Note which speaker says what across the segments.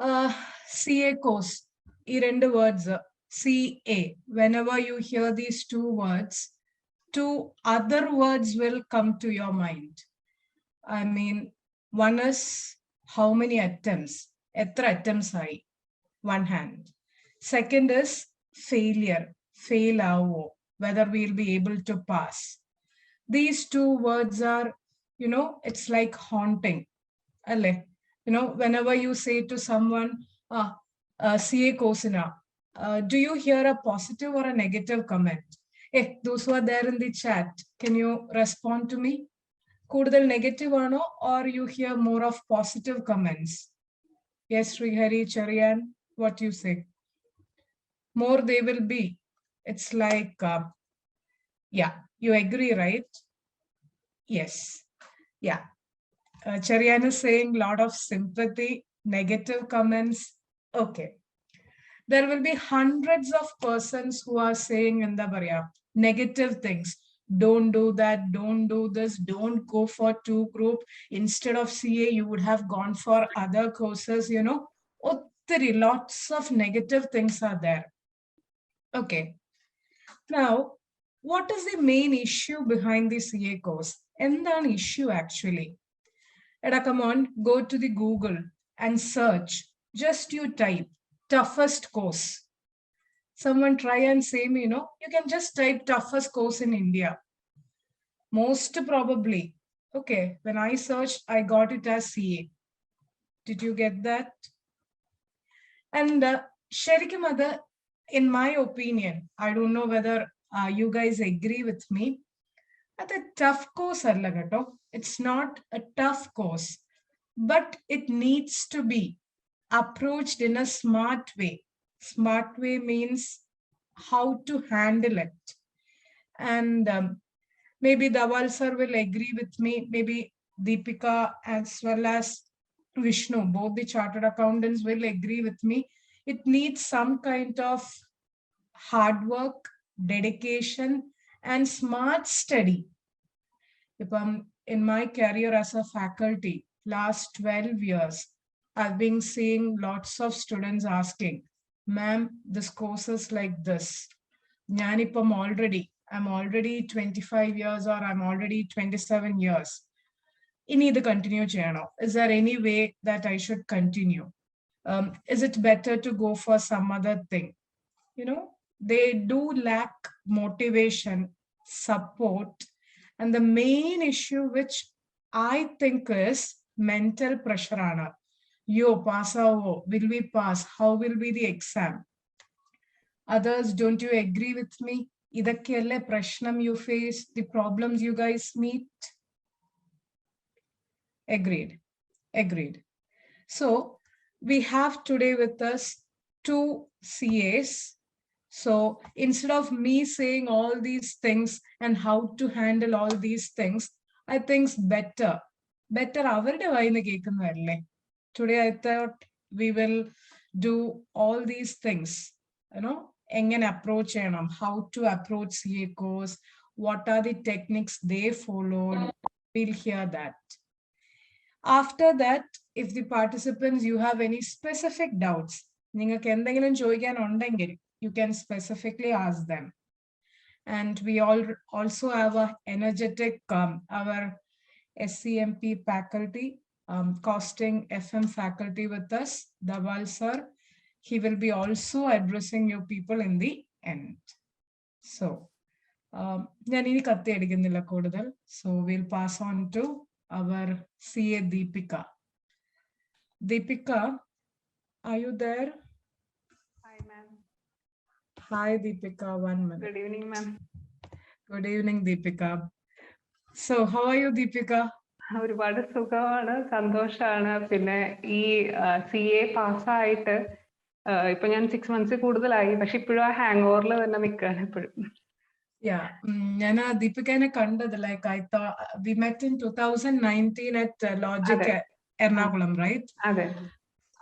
Speaker 1: CA course, ഈ രണ്ട് words, CA, whenever you hear these two words, two other words will come to your mind. I mean, one is how many attempts, etra attempts hai, one hand. Second is failure, fail avo, whether we'll be able to pass. These two words are, it's like haunting. Whenever you say to someone, CA Kosina, do you hear a positive or a negative comment? Hey, those who are there in the chat, can you respond to me? Kudal negative ano, or you hear more of positive comments? Yes, Srihari, Charian, what you say? More they will be. It's like, yeah, you agree, right? Yes. Yeah. Charian is saying a lot of sympathy, negative comments. Okay. There will be hundreds of persons who are saying in the barya negative things. Don't do that, don't do this, don't go for 2 group. Instead of CA, you would have gone for other courses, lots of negative things are there. Okay. Now, what is the main issue behind the CA course? And an issue actually. Come on, go to the Google and search. Just you type toughest course. Someone try and say me, you can just type toughest course in India. Most probably. Okay, when I searched, I got it as CA. Did you get that? And Sherikim Mother, in my opinion, I don't know whether you guys agree with me. That's a tough course, it's not a tough course, but it needs to be approached in a smart way. Smart way means how to handle it. And maybe Dawal sir will agree with me, maybe Deepika as well as Vishnu, both the chartered accountants will agree with me. It needs some kind of hard work, dedication, and smart study. In my career as a faculty, last 12 years, I've been seeing lots of students asking, ma'am, this course is like this. I'm already 25 years or I'm already 27 years. Ini the continue channel. Is there any way that I should continue? Is it better to go for some other thing? They do lack motivation, support, and the main issue which I think is mental pressure. Yo, pass avo, will we pass? How will be the exam? Others, don't you agree with me? Idakkelle prashnam you face, the problems you guys meet? Agreed. So we have today with us 2 CAs. So instead of me saying all these things and how to handle all these things, I think it's better today I thought we will do all these things, approach how to approach CA course, what are the techniques they followed. We'll hear that. After that, if the participants, you have any specific doubts, you can specifically ask them. And we also have a energetic, our SCMP faculty, costing FM faculty with us, Dawal sir. He will be also addressing you people in the end. So, so we'll pass on to our CA Deepika. Deepika, are you there?
Speaker 2: Hi, ma'am.
Speaker 1: Hi, Deepika. 1 minute.
Speaker 2: Good evening, ma'am.
Speaker 1: Good evening, Deepika. So, how are you, Deepika?
Speaker 2: ഒരുപാട് സുഖമാണ്, സന്തോഷമാണ്. പിന്നെ ഈ CA പാസ്സായിട്ട് ഇപ്പൊ ഞാൻ 6 months കൂടുതലായി, പക്ഷെ ഇപ്പോഴും ആ ഹാങ് ഓവറിൽ തന്നെ നിൽക്കുകയാണ് എപ്പോഴും.
Speaker 1: ഞാൻ ദീപികനെ കണ്ടത് like I thought we met in 2019 at Logic Ernakulam, right?
Speaker 2: അതെ.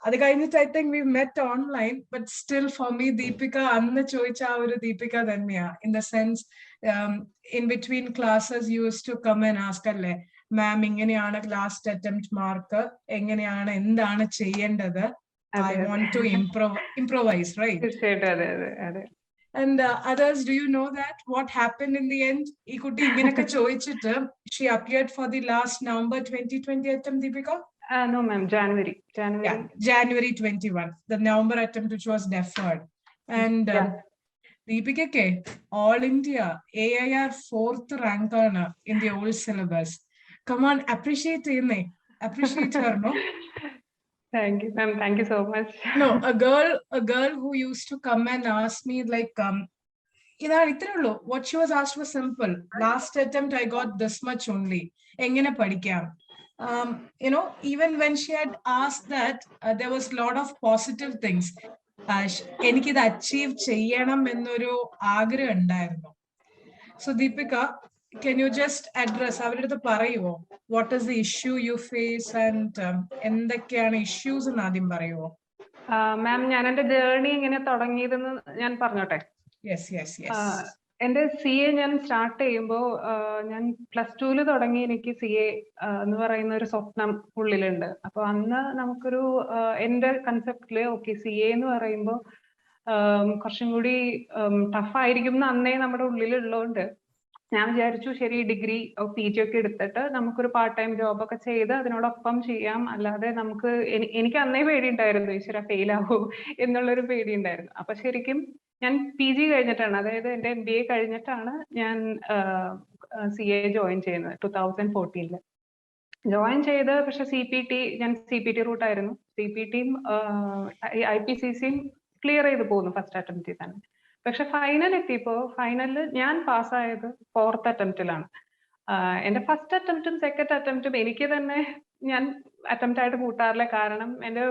Speaker 1: അത് കഴിഞ്ഞിട്ട് I think we met online, but still for me Deepika അന്ന് ചോദിച്ച ആ ഒരു ദീപിക തന്നെയാ. In the sense in between classes use to come and ask അല്ലേ, മാം ഇങ്ങനെയാണ് ലാസ്റ്റ് അറ്റംപ്റ്റ് മാർക്ക്, എങ്ങനെയാണ്, എന്താണ് ചെയ്യേണ്ടത്, I want to improvise, right?
Speaker 2: തീർച്ചയായിട്ടും അതെ അതെ അതെ.
Speaker 1: And others, do you know that what happened in the end? ഈ കുട്ടി ഇങ്ങനെയൊക്കെ ചോദിച്ചിട്ട് she appeared for the last November 2020 attempt, Deepika?
Speaker 2: No ma'am, January.
Speaker 1: Yeah, January 21, the November attempt which was deferred. And Deepika, All India AIR 4th rank in the old syllabus. Come on, appreciate her, no?
Speaker 2: Thank you ma'am, thank you so much.
Speaker 1: No, a girl who used to come and ask me like what she was asked was simple. Last attempt I got this much only. Engane padikam. Even when she had asked that, there was a lot of positive things. എനിക്കിത് achieve ചെയ്യണം എന്നൊരു ആഗ്രഹം ഉണ്ടായിരുന്നു. So Deepika, can you just address അവരുടെ അടുത്ത് പറയുമോ what is the issue you face and എന്തൊക്കെയാണ് issues എന്ന് ആദ്യം പറയുമോ?
Speaker 2: മാം, ഞാൻ എന്റെ ജേർണി ഇങ്ങനെ തുടങ്ങിയതെന്ന് ഞാൻ പറഞ്ഞോട്ടെ?
Speaker 1: Yes.
Speaker 2: എന്റെ CA ഞാൻ സ്റ്റാർട്ട് ചെയ്യുമ്പോൾ ഞാൻ +2 തുടങ്ങി. എനിക്ക് CA എന്ന് പറയുന്ന ഒരു സ്വപ്നം ഉള്ളിലുണ്ട്. അപ്പൊ അന്ന് നമുക്കൊരു എന്റെ കൺസെപ്റ്റില് ഓക്കെ CA എന്ന് പറയുമ്പോൾ കുറച്ചും കൂടി ടഫ് ആയിരിക്കും എന്ന് അന്നേ നമ്മുടെ ഉള്ളിലുള്ളതുകൊണ്ട് ഞാൻ വിചാരിച്ചു ശരി ഡിഗ്രി PG ഒക്കെ എടുത്തിട്ട് നമുക്കൊരു പാർട്ട് ടൈം ജോബ് ഒക്കെ ചെയ്ത് അതിനോടൊപ്പം ചെയ്യാം. അല്ലാതെ എനിക്ക് അന്നേ പേടിയുണ്ടായിരുന്നു ഈശ്വര ഫെയിൽ ആവോ എന്നുള്ളൊരു പേടിയുണ്ടായിരുന്നു. അപ്പൊ ശരിക്കും ഞാൻ PG കഴിഞ്ഞിട്ടാണ്, അതായത് എന്റെ MBA കഴിഞ്ഞിട്ടാണ് ഞാൻ CA ജോയിൻ ചെയ്യുന്നത് 2014 ജോയിൻ ചെയ്ത്. പക്ഷെ ഞാൻ CPT റൂട്ടായിരുന്നു. CPTയും IPCCയും ക്ലിയർ ചെയ്ത് പോകുന്നു ഫസ്റ്റ് അറ്റംപ്റ്റിൽ തന്നെ. പക്ഷെ ഫൈനൽ എത്തിയപ്പോ ഫൈനലിൽ ഞാൻ പാസ്സായത് 4th അറ്റംപ്റ്റിലാണ്. എന്റെ ഫസ്റ്റ് അറ്റംപ്റ്റും സെക്കൻഡ് അറ്റംപ്റ്റും എനിക്ക് തന്നെ ഞാൻ അറ്റംപ്റ്റ് ആയിട്ട് കൂട്ടാറില്ല. കാരണം എന്റെ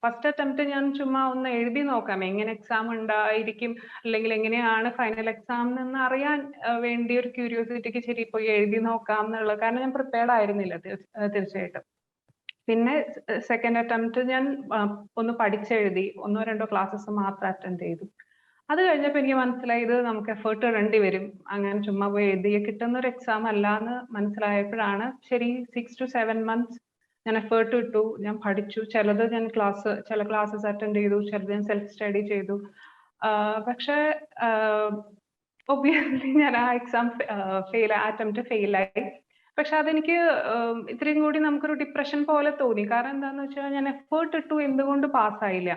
Speaker 2: ഫസ്റ്റ് അറ്റംപ്റ്റ് ഞാൻ ചുമ്മാ ഒന്ന് എഴുതി നോക്കാം എങ്ങനെ എക്സാം ഉണ്ടായിരിക്കും, അല്ലെങ്കിൽ എങ്ങനെയാണ് ഫൈനൽ എക്സാം എന്ന് അറിയാൻ വേണ്ടി ഒരു ക്യൂരിയോസിറ്റിക്ക് ശരി പോയി എഴുതി നോക്കാം എന്നുള്ളത്. കാരണം ഞാൻ പ്രിപ്പയർഡ് ആയിരുന്നില്ല തീർച്ചയായിട്ടും. പിന്നെ സെക്കൻഡ് അറ്റംപ്റ്റ് ഞാൻ ഒന്ന് പഠിച്ചെഴുതി, 1-2 ക്ലാസ്സസ് മാത്രം അറ്റൻഡ് ചെയ്തു. അത് കഴിഞ്ഞപ്പോൾ എനിക്ക് മനസ്സിലായി ഇത് നമുക്ക് എഫേർട്ട് ഇടേണ്ടി വരും, അങ്ങനെ ചുമ്മാ പോയി എഴുതിയ കിട്ടുന്ന ഒരു എക്സാം അല്ല എന്ന് മനസ്സിലായപ്പോഴാണ് ശരി 6 to 7 months ഞാൻ എഫേർട്ട് ഇട്ടു, ഞാൻ പഠിച്ചു. ചില ക്ലാസ്സസ് അറ്റൻഡ് ചെയ്തു, ചിലത് ഞാൻ സെൽഫ് സ്റ്റഡി ചെയ്തു. പക്ഷെ ഒബ്വിയസ്ലി ഞാൻ ആ എക്സാം അറ്റംപ്റ്റ് ഫെയിലായി. പക്ഷെ അതെനിക്ക് ഇത്രയും കൂടി നമുക്കൊരു ഡിപ്രഷൻ പോലെ തോന്നി. കാരണം എന്താന്ന് വെച്ചാൽ ഞാൻ എഫേർട്ട് ഇട്ടു, എന്തുകൊണ്ട് പാസ്സായില്ല?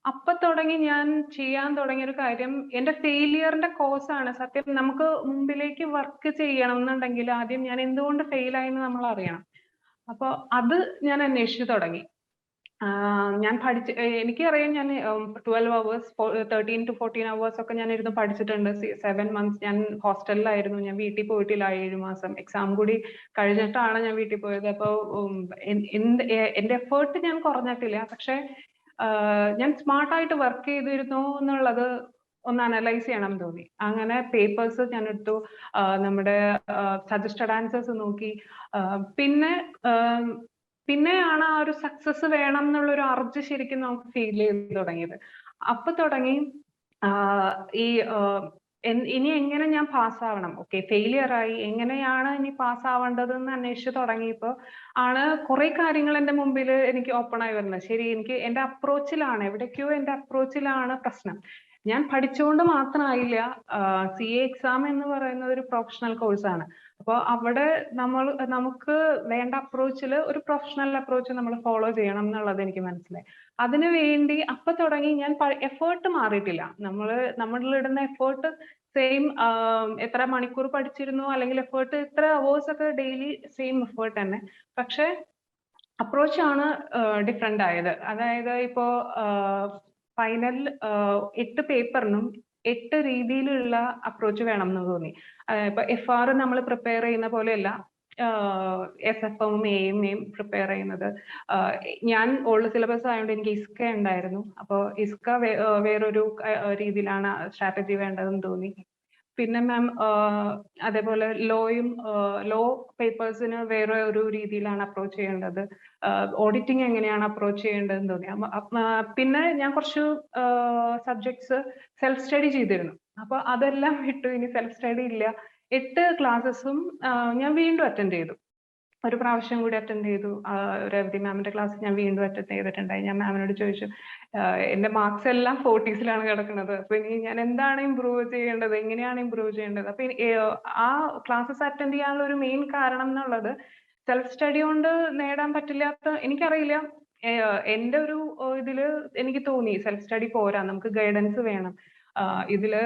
Speaker 2: അപ്പൊ തുടങ്ങി ഞാൻ ചെയ്യാൻ തുടങ്ങിയ ഒരു കാര്യം എന്റെ ഫെയിലിയറിന്റെ കോസാണ്. സത്യം നമുക്ക് മുമ്പിലേക്ക് വർക്ക് ചെയ്യണം എന്നുണ്ടെങ്കിൽ ആദ്യം ഞാൻ എന്തുകൊണ്ട് ഫെയിൽ ആയെന്ന് നമ്മൾ അറിയണം. അപ്പൊ അത് ഞാൻ അന്വേഷിച്ചു തുടങ്ങി. ഞാൻ എനിക്കറിയാം ഞാൻ 12 hours 13 to 14 hours ഒക്കെ ഞാൻ ഇരുന്ന് പഠിച്ചിട്ടുണ്ട്. 7 months ഞാൻ ഹോസ്റ്റലിലായിരുന്നു, ഞാൻ വീട്ടിൽ പോയിട്ടില്ല 7 മാസം. എക്സാം കൂടി കഴിഞ്ഞിട്ടാണ് ഞാൻ വീട്ടിൽ പോയത്. അപ്പൊ എന്റെ എഫേർട്ട് ഞാൻ കുറഞ്ഞിട്ടില്ല, പക്ഷെ ഞാൻ സ്മാർട്ടായിട്ട് വർക്ക് ചെയ്തിരുന്നു എന്നുള്ളത് ഒന്ന് അനലൈസ് ചെയ്യണം തോന്നി. അങ്ങനെ പേപ്പേഴ്സ് ഞാൻ എടുത്തു, നമ്മുടെ സജസ്റ്റഡ് ആൻസേഴ്സ് നോക്കി. പിന്നെയാണ് ആ ഒരു സക്സസ് വേണം എന്നുള്ളൊരു അർജ് ശരിക്കും നമുക്ക് ഫീൽ ചെയ്ത് തുടങ്ങിയത്. അപ്പൊ തുടങ്ങി ഇനി എങ്ങനെ ഞാൻ പാസ്സാവണം, ഓക്കെ ഫെയിലിയർ ആയി, എങ്ങനെയാണ് ഇനി പാസ്സാവേണ്ടതെന്ന് അന്വേഷിച്ച് തുടങ്ങിയപ്പോ ആണ് കുറെ കാര്യങ്ങൾ എന്റെ മുമ്പിൽ എനിക്ക് ഓപ്പൺ ആയി വരുന്നത്. ശരി, എനിക്ക് എന്റെ അപ്രോച്ചിലാണ്, എവിടേക്കോ എന്റെ അപ്രോച്ചിലാണ് പ്രശ്നം. ഞാൻ പഠിച്ചുകൊണ്ട് മാത്രമായില്ല. CA എക്സാം എന്ന് പറയുന്നത് ഒരു പ്രൊഫഷണൽ കോഴ്സാണ്. അപ്പോൾ അവിടെ നമുക്ക് വേണ്ട അപ്രോച്ചിൽ ഒരു പ്രൊഫഷണൽ അപ്രോച്ച് നമ്മൾ ഫോളോ ചെയ്യണം എന്നുള്ളത് എനിക്ക് മനസ്സിലായി. അതിനു വേണ്ടി അപ്പൊ തുടങ്ങി ഞാൻ എഫേർട്ട് മാറിയിട്ടില്ല. നമ്മളിടുന്ന എഫേർട്ട് സെയിം, എത്ര മണിക്കൂർ പഠിച്ചിരുന്നു അല്ലെങ്കിൽ എഫേർട്ട് ഇത്ര അവേഴ്സ് ഒക്കെ ഡെയിലി സെയിം എഫേർട്ട് തന്നെ, പക്ഷെ അപ്രോച്ചാണ് ഡിഫറെന്റ് ആയത്. അതായത് ഇപ്പോ ഫൈനൽ 8 പേപ്പറിനും 8 രീതിയിലുള്ള അപ്രോച്ച് വേണം എന്ന് തോന്നി. ഇപ്പൊ FR നമ്മൾ പ്രിപ്പയർ ചെയ്യുന്ന പോലെയല്ല SFM എയും പ്രിപ്പയർ ചെയ്യുന്നത്. ഞാൻ ഓൾഡ് സിലബസ് ആയതുകൊണ്ട് എനിക്ക് ഇസ്ക ഉണ്ടായിരുന്നു. അപ്പോൾ ഇസ്ക വേറൊരു രീതിയിലാണ് സ്ട്രാറ്റജി വേണ്ടതെന്ന് തോന്നി. പിന്നെ മാം അതേപോലെ ലോ പേപ്പേഴ്സിന് വേറെ ഒരു രീതിയിലാണ് അപ്രോച്ച് ചെയ്യേണ്ടത്. ഓഡിറ്റിംഗ് എങ്ങനെയാണ് അപ്രോച്ച് ചെയ്യേണ്ടതെന്ന് തോന്നി. പിന്നെ ഞാൻ കുറച്ച് സബ്ജക്ട്സ് സെൽഫ് സ്റ്റഡി ചെയ്തിരുന്നു. അപ്പൊ അതെല്ലാം വിട്ടു, ഇനി സെൽഫ് സ്റ്റഡി ഇല്ല. 8 ക്ലാസ്സസും ഞാൻ വീണ്ടും അറ്റൻഡ് ചെയ്തു. ഒരു പ്രാവശ്യം കൂടി അറ്റൻഡ് ചെയ്തു. രവതി മാമിന്റെ ക്ലാസ് ഞാൻ വീണ്ടും അറ്റൻഡ് ചെയ്തിട്ടുണ്ടായി. ഞാൻ മാമിനോട് ചോദിച്ചു, എന്റെ മാർക്സ് എല്ലാം 40s കിടക്കുന്നത്, അപ്പൊ ഇനി ഞാൻ എന്താണ് ഇമ്പ്രൂവ് ചെയ്യേണ്ടത്, എങ്ങനെയാണ് ഇമ്പ്രൂവ് ചെയ്യേണ്ടത്? അപ്പൊ ആ ക്ലാസ്സസ് അറ്റൻഡ് ചെയ്യാനുള്ള ഒരു മെയിൻ കാരണം എന്നുള്ളത് സെൽഫ് സ്റ്റഡി കൊണ്ട് നേടാൻ പറ്റില്ലാത്ത, എനിക്കറിയില്ല, എന്റെ ഒരു ഇതില് എനിക്ക് തോന്നി സെൽഫ് സ്റ്റഡി പോരാ, നമുക്ക് ഗൈഡൻസ് വേണം. ഇതില്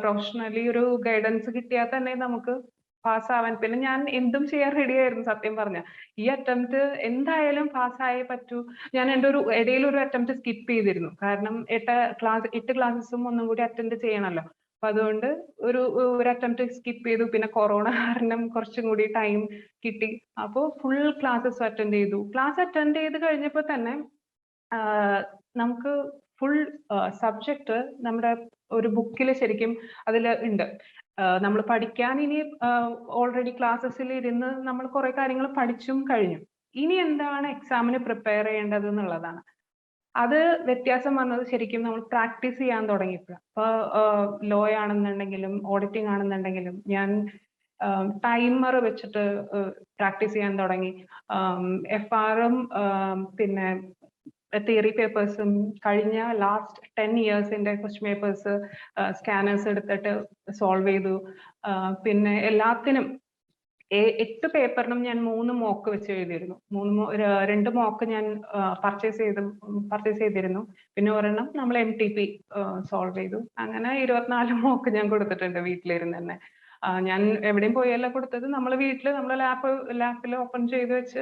Speaker 2: പ്രൊഫഷണലി ഒരു ഗൈഡൻസ് കിട്ടിയാൽ തന്നെ നമുക്ക് പാസ്സാവാൻ. പിന്നെ ഞാൻ എന്തും ചെയ്യാൻ റെഡി ആയിരുന്നു സത്യം പറഞ്ഞ. ഈ അറ്റംപ്റ്റ് എന്തായാലും പാസ്സായേ പറ്റൂ. ഞാൻ എൻ്റെ ഇടയിൽ ഒരു അറ്റംപ്റ്റ് സ്കിപ്പ് ചെയ്തിരുന്നു, കാരണം 8 ക്ലാസ്സസും ഒന്നും കൂടി അറ്റൻഡ് ചെയ്യണമല്ലോ. അപ്പൊ അതുകൊണ്ട് ഒരു അറ്റംപ്റ്റ് സ്കിപ്പ് ചെയ്തു. പിന്നെ കൊറോണ കാരണം കുറച്ചും കൂടി ടൈം കിട്ടി. അപ്പോൾ ഫുൾ ക്ലാസ്സസ് അറ്റൻഡ് ചെയ്തു. ക്ലാസ് അറ്റൻഡ് ചെയ്ത് കഴിഞ്ഞപ്പോൾ തന്നെ നമുക്ക് ഫുൾ സബ്ജക്ട് നമ്മുടെ ഒരു ബുക്കിൽ ശരിക്കും അതിൽ ഉണ്ട്. നമ്മൾ പഠിക്കാൻ ഇനി ഓൾറെഡി ക്ലാസ്സസിൽ ഇരുന്ന് നമ്മൾ കുറെ കാര്യങ്ങൾ പഠിച്ചും കഴിഞ്ഞു. ഇനി എന്താണ് എക്സാമിന് പ്രിപ്പയർ ചെയ്യേണ്ടത് എന്നുള്ളതാണ്. അത് വ്യത്യാസം വന്നത് ശരിക്കും നമ്മൾ പ്രാക്ടീസ് ചെയ്യാൻ തുടങ്ങിയപ്പോൾ. ഇപ്പൊ ലോ ആണെന്നുണ്ടെങ്കിലും ഓഡിറ്റിംഗ് ആണെന്നുണ്ടെങ്കിലും ഞാൻ ടൈമർ വെച്ചിട്ട് പ്രാക്ടീസ് ചെയ്യാൻ തുടങ്ങി. FRും പിന്നെ തിയറി പേപ്പേഴ്സും കഴിഞ്ഞ ലാസ്റ്റ് 10 ഇയേഴ്സിന്റെ ക്വസ്റ്റ്യൻ പേപ്പേഴ്സ് സ്കാനേഴ്സ് എടുത്തിട്ട് സോൾവ് ചെയ്തു. പിന്നെ എല്ലാത്തിനും 8 പേപ്പറിനും ഞാൻ 3 മോക്ക് വെച്ച് എഴുതിയിരുന്നു. 2 മോക്ക് ഞാൻ പർച്ചേസ് ചെയ്തിരുന്നു. പിന്നെ ഒരെണ്ണം നമ്മൾ MTP സോൾവ് ചെയ്തു. അങ്ങനെ 24 മോക്ക് ഞാൻ കൊടുത്തിട്ടുണ്ട് വീട്ടിലിരുന്ന് തന്നെ. ഞാൻ എവിടെയും പോയല്ല കൊടുത്തത്, നമ്മൾ വീട്ടിൽ നമ്മളെ ലാപ്പിൽ ഓപ്പൺ ചെയ്ത് വെച്ച്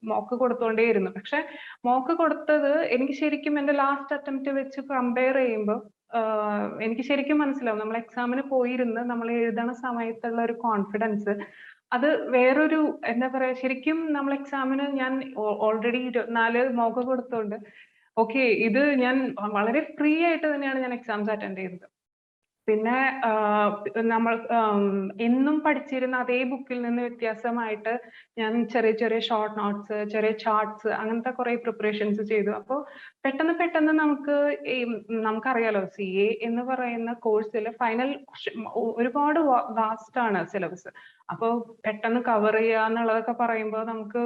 Speaker 2: മോക്ക് കൊടുത്തോണ്ടേയിരുന്നു. പക്ഷെ മോക്ക് കൊടുത്തത് എനിക്ക് ശരിക്കും എന്റെ ലാസ്റ്റ് അറ്റംപ്റ്റ് വെച്ച് കമ്പയർ ചെയ്യുമ്പോൾ എനിക്ക് ശരിക്കും മനസ്സിലാവും, നമ്മൾ എക്സാമിന് പോയിരുന്ന് നമ്മൾ എഴുതണ സമയത്തുള്ള ഒരു കോൺഫിഡൻസ്, അത് വേറൊരു എന്താ പറയാ, ശരിക്കും നമ്മൾ എക്സാമിന് ഞാൻ ഓൾറെഡി 24 മോക്ക് കൊടുത്തോണ്ട് ഓക്കെ, ഇത് ഞാൻ വളരെ ഫ്രീ ആയിട്ട് തന്നെയാണ് ഞാൻ എക്സാംസ് അറ്റൻഡ് ചെയ്തത്. പിന്നെ നമ്മൾ എന്നും പഠിച്ചിരുന്ന അതേ ബുക്കിൽ നിന്ന് വ്യത്യാസമായിട്ട് ഞാൻ ചെറിയ ഷോർട്ട് നോട്ട്സ്, ചെറിയ ചാർട്ട്സ്, അങ്ങനത്തെ കുറെ പ്രിപ്പറേഷൻസ് ചെയ്തു. അപ്പോൾ പെട്ടെന്ന് നമുക്കറിയാലോ, CA എന്ന് പറയുന്ന കോഴ്സിൽ ഫൈനൽ ഒരുപാട് വാസ്റ്റ് ആണ് സിലബസ്. അപ്പോൾ പെട്ടെന്ന് കവർ ചെയ്യുക എന്നുള്ളതൊക്കെ പറയുമ്പോൾ നമുക്ക്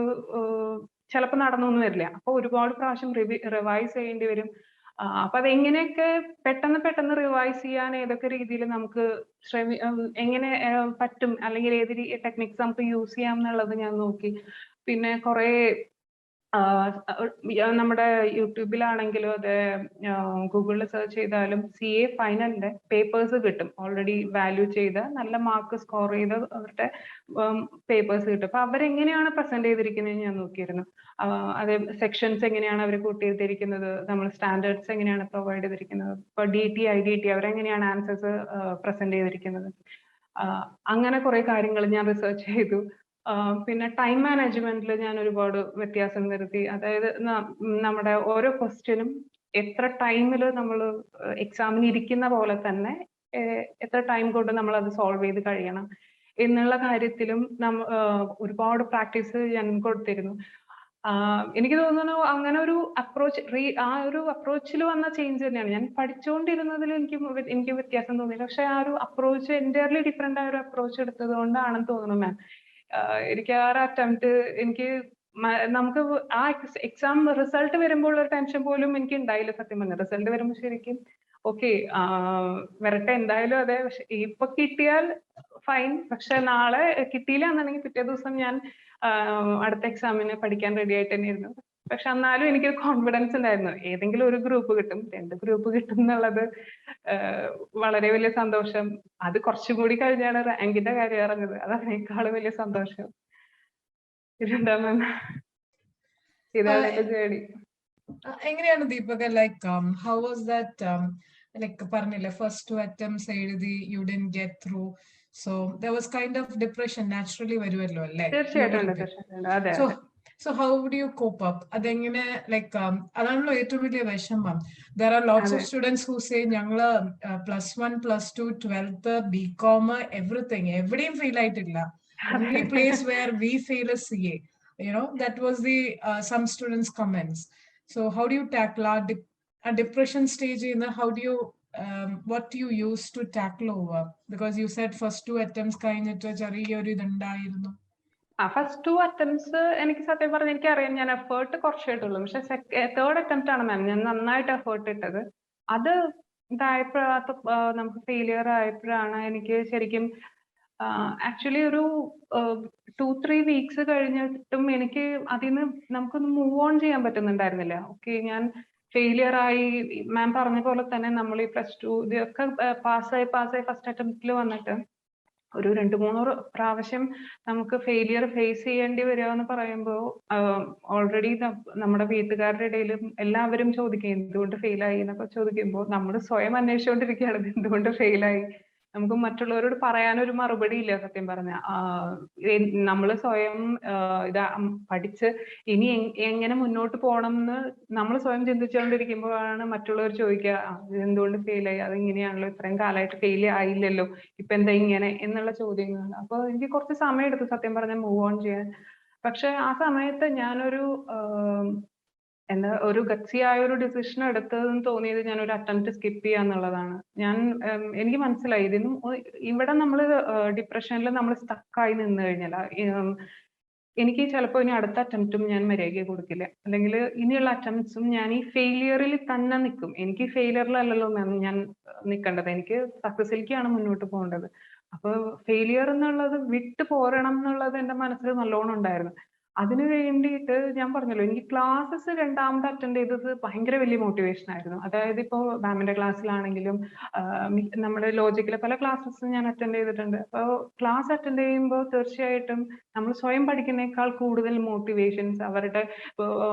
Speaker 2: ചിലപ്പോൾ നടന്നൊന്നും വരില്ല. അപ്പോൾ ഒരുപാട് പ്രാവശ്യം റിവൈസ് ചെയ്യേണ്ടി വരും. അപ്പൊ അതെങ്ങനെയൊക്കെ പെട്ടെന്ന് റിവൈസ് ചെയ്യാൻ ഏതൊക്കെ രീതിയിൽ നമുക്ക് എങ്ങനെ പറ്റും, അല്ലെങ്കിൽ ഏത് ടെക്നിക്സ് നമുക്ക് യൂസ് ചെയ്യാം എന്നുള്ളത് ഞാൻ നോക്കി. പിന്നെ കുറെ നമ്മുടെ യൂട്യൂബിലാണെങ്കിലും അതെ ഗൂഗിളിൽ സെർച്ച് ചെയ്താലും CA ഫൈനലിന്റെ പേപ്പേഴ്സ് കിട്ടും. ഓൾറെഡി വാല്യൂ ചെയ്ത നല്ല മാർക്ക് സ്കോർ ചെയ്ത അവരുടെ പേപ്പേഴ്സ് കിട്ടും. അപ്പൊ അവരെങ്ങനെയാണ് പ്രസന്റ് ചെയ്തിരിക്കുന്നത് ഞാൻ നോക്കിയിരുന്നു. അത് സെക്ഷൻസ് എങ്ങനെയാണ് അവർ കൂട്ടിയിരിക്കുന്നത്, നമ്മൾ സ്റ്റാൻഡേർഡ്സ് എങ്ങനെയാണ് പ്രൊവൈഡ് ചെയ്തിരിക്കുന്നത്, ഇപ്പൊ DT IDT അവരെങ്ങനെയാണ് ആൻസേഴ്സ് പ്രസന്റ് ചെയ്തിരിക്കുന്നത്, അങ്ങനെ കുറെ കാര്യങ്ങൾ ഞാൻ റിസർച്ച് ചെയ്തു. പിന്നെ ടൈം മാനേജ്മെന്റിൽ ഞാൻ ഒരുപാട് വ്യത്യാസം വരുത്തി. അതായത് നമ്മുടെ ഓരോ ക്വസ്റ്റ്യനും എത്ര ടൈമിൽ നമ്മൾ എക്സാമിന് ഇരിക്കുന്ന പോലെ തന്നെ എത്ര ടൈം കൊണ്ട് നമ്മൾ അത് സോൾവ് ചെയ്ത് കഴിയണം എന്നുള്ള കാര്യത്തിലും ഒരുപാട് പ്രാക്ടീസ് ഞാൻ കൊടുത്തിരുന്നു. എനിക്ക് തോന്നുന്നു അങ്ങനെ ഒരു അപ്രോച്ച്, ആ ഒരു അപ്രോച്ചിൽ വന്ന ചേഞ്ച് തന്നെയാണ്. ഞാൻ പഠിച്ചുകൊണ്ടിരുന്നതിൽ എനിക്ക് വ്യത്യാസം തോന്നിയില്ല, പക്ഷെ ആ ഒരു അപ്രോച്ച് എൻറ്റയർലി ഡിഫറെന്റ് ആയ ഒരു അപ്രോച്ച് എടുത്തത് കൊണ്ടാണെന്ന് തോന്നുന്നു മാം. എനിക്ക് ആ ഒരു അറ്റംപ്റ്റ് നമുക്ക് ആ എക്സാം റിസൾട്ട് വരുമ്പോൾ ഒരു ടെൻഷൻ പോലും എനിക്ക് ഉണ്ടായില്ല സത്യം പറഞ്ഞ. റിസൾട്ട് വരുമ്പോൾ ശരിക്കും ഓക്കെ വരട്ടെ എന്തായാലും അതെ, പക്ഷെ ഇപ്പൊ കിട്ടിയാൽ ഫൈൻ, പക്ഷെ നാളെ കിട്ടിയില്ല എന്നുണ്ടെങ്കിൽ പിറ്റേ ദിവസം ഞാൻ അടുത്ത എക്സാമിന് പഠിക്കാൻ റെഡി ആയിട്ട് തന്നെ ഇരുന്നു. പക്ഷെ എന്നാലും എനിക്ക് കോൺഫിഡൻസ് ഉണ്ടായിരുന്നു, ഏതെങ്കിലും ഒരു ഗ്രൂപ്പ് കിട്ടും, 2 ഗ്രൂപ്പ് കിട്ടും എന്നുള്ളത് വളരെ വലിയ സന്തോഷം. അത് കുറച്ചും കൂടി കഴിഞ്ഞാണ് റാങ്കിന്റെ കാര്യം അറിഞ്ഞത്, അത് അതിനേക്കാളും വലിയ സന്തോഷം. ഇതെന്താ മാം, ഇതാണ് എന്റെ ജേണി.
Speaker 1: എങ്ങനെയാണ് Deepaka, like how was that, like പറഞ്ഞില്ലേ ഫസ്റ്റ് 2 attempts എഴുതി you didn't get through, so there was kind of depression naturally വരുമല്ലോ അല്ലേ?
Speaker 2: തീർച്ചയായിട്ടും.
Speaker 1: So how would you cope up? അതെങ്ങനെ, ലൈക്ക് അതാണല്ലോ ഏറ്റവും വലിയ വിഷമം. There are lots of students who say ഞങ്ങള് +1 +2 12th BCom everything എവിടെയും ഫെയിൽ ആയിട്ടില്ല. Only place where we fail is CA. You know, that was the some students' comments. So how do you tackle a depression stage? How do you what do you use to tackle over? Because you said first 2 attempts കഴിഞ്ഞിട്ട് ചെറിയൊരു ഇതുണ്ടായിരുന്നു.
Speaker 2: First 2 attempts എനിക്ക് സത്യം പറഞ്ഞാൽ എനിക്കറിയാം ഞാൻ effort കുറച്ചേ ഇട്ടുള്ളൂ. പക്ഷെ തേർഡ് അറ്റംപ്റ്റ് ആണ് മാം ഞാൻ നന്നായിട്ട് എഫേർട്ട് ഇട്ടത്. അത് ഇതായപ്പോഴാത്ത നമുക്ക് ഫെയിലിയർ ആയപ്പോഴാണ് എനിക്ക് ശരിക്കും ആക്ച്വലി ഒരു 2-3 വീക്സ് കഴിഞ്ഞിട്ടും എനിക്ക് അതിന്ന് നമുക്കൊന്ന് മൂവ് ഓൺ ചെയ്യാൻ പറ്റുന്നുണ്ടായിരുന്നില്ല. ഓക്കെ, ഞാൻ ഫെയിലിയർ ആയി. മാം പറഞ്ഞ പോലെ തന്നെ നമ്മൾ ഈ +2 ഇതൊക്കെ പാസ്സായി ഫസ്റ്റ് അറ്റംപ്റ്റിൽ വന്നിട്ട് ഒരു 2-3 പ്രാവശ്യം നമുക്ക് ഫെയിലിയർ ഫേസ് ചെയ്യേണ്ടി വരിക എന്ന് പറയുമ്പോൾ ഓൾറെഡി നമ്മുടെ വീട്ടുകാരുടെ ഇടയിലും എല്ലാവരും ചോദിക്കും എന്തുകൊണ്ട് ഫെയിലായി എന്നൊക്കെ ചോദിക്കുമ്പോൾ നമ്മൾ സ്വയം അന്വേഷിച്ചുകൊണ്ടിരിക്കുകയാണ് എന്തുകൊണ്ട് ഫെയിലായി. നമുക്ക് മറ്റുള്ളവരോട് പറയാനൊരു മറുപടി ഇല്ല സത്യം പറഞ്ഞ. നമ്മൾ സ്വയം ഇത് പഠിച്ച് ഇനി എങ്ങനെ മുന്നോട്ട് പോകണം എന്ന് നമ്മൾ സ്വയം ചിന്തിച്ചുകൊണ്ടിരിക്കുമ്പോഴാണ് മറ്റുള്ളവർ ചോദിക്കുക എന്തുകൊണ്ട് ഫെയിലായി, അത് ഇങ്ങനെയാണല്ലോ, ഇത്രയും കാലമായിട്ട് ഫെയിൽ ആയില്ലല്ലോ, ഇപ്പൊ എന്താ ഇങ്ങനെ എന്നുള്ള ചോദ്യങ്ങൾ. അപ്പൊ എനിക്ക് കുറച്ച് സമയം എടുത്തു സത്യം പറഞ്ഞ മൂവ് ഓൺ ചെയ്യാൻ. പക്ഷെ ആ സമയത്ത് ഞാനൊരു എന്താ ഒരു ഗtsiയായ ഒരു ഡിസിഷൻ എടുത്തതെന്ന് തോന്നിയത് ഞാൻ ഒരു അറ്റംപ്റ്റ് സ്കിപ്പ് ചെയ്യാന്നുള്ളതാണ്. എനിക്ക് മനസ്സിലായി ഇതിനും ഇവിടെ നമ്മൾ ഡിപ്രഷനിൽ നമ്മൾ സ്റ്റക്കായി നിന്ന് കഴിഞ്ഞാൽ എനിക്ക് ചിലപ്പോൾ ഇനി അടുത്ത അറ്റംപ്റ്റും ഞാൻ മര്യാദയ്ക്ക് കൊടുക്കില്ല, അല്ലെങ്കിൽ ഇനിയുള്ള അറ്റംപ്റ്റ്സും ഞാൻ ഈ ഫെയിലിയറിൽ തന്നെ നിൽക്കും. എനിക്ക് ഫെയിലിയറിലല്ലല്ലോ ഞാൻ നിൽക്കേണ്ടത്, എനിക്ക് സക്സസിലേക്കാണ് മുന്നോട്ട് പോകേണ്ടത്. അപ്പൊ ഫെയിലിയർ എന്നുള്ളത് വിട്ടു പോരണം എന്നുള്ളത് എന്റെ മനസ്സിൽ നല്ലോണം ഉണ്ടായിരുന്നു. അതിനു വേണ്ടിയിട്ട് ഞാൻ പറഞ്ഞല്ലോ എനിക്ക് ക്ലാസ്സസ് രണ്ടാമത് അറ്റൻഡ് ചെയ്തത് ഭയങ്കര വലിയ മോട്ടിവേഷൻ ആയിരുന്നു. അതായത് ഇപ്പോൾ മാമിന്റെ ക്ലാസ്സിലാണെങ്കിലും നമ്മുടെ ലോജിക്കിലെ പല ക്ലാസ്സസ് ഞാൻ അറ്റൻഡ് ചെയ്തിട്ടുണ്ട്. അപ്പോൾ ക്ലാസ് അറ്റൻഡ് ചെയ്യുമ്പോൾ തീർച്ചയായിട്ടും നമ്മൾ സ്വയം പഠിക്കുന്നേക്കാൾ കൂടുതൽ മോട്ടിവേഷൻസ് അവരുടെ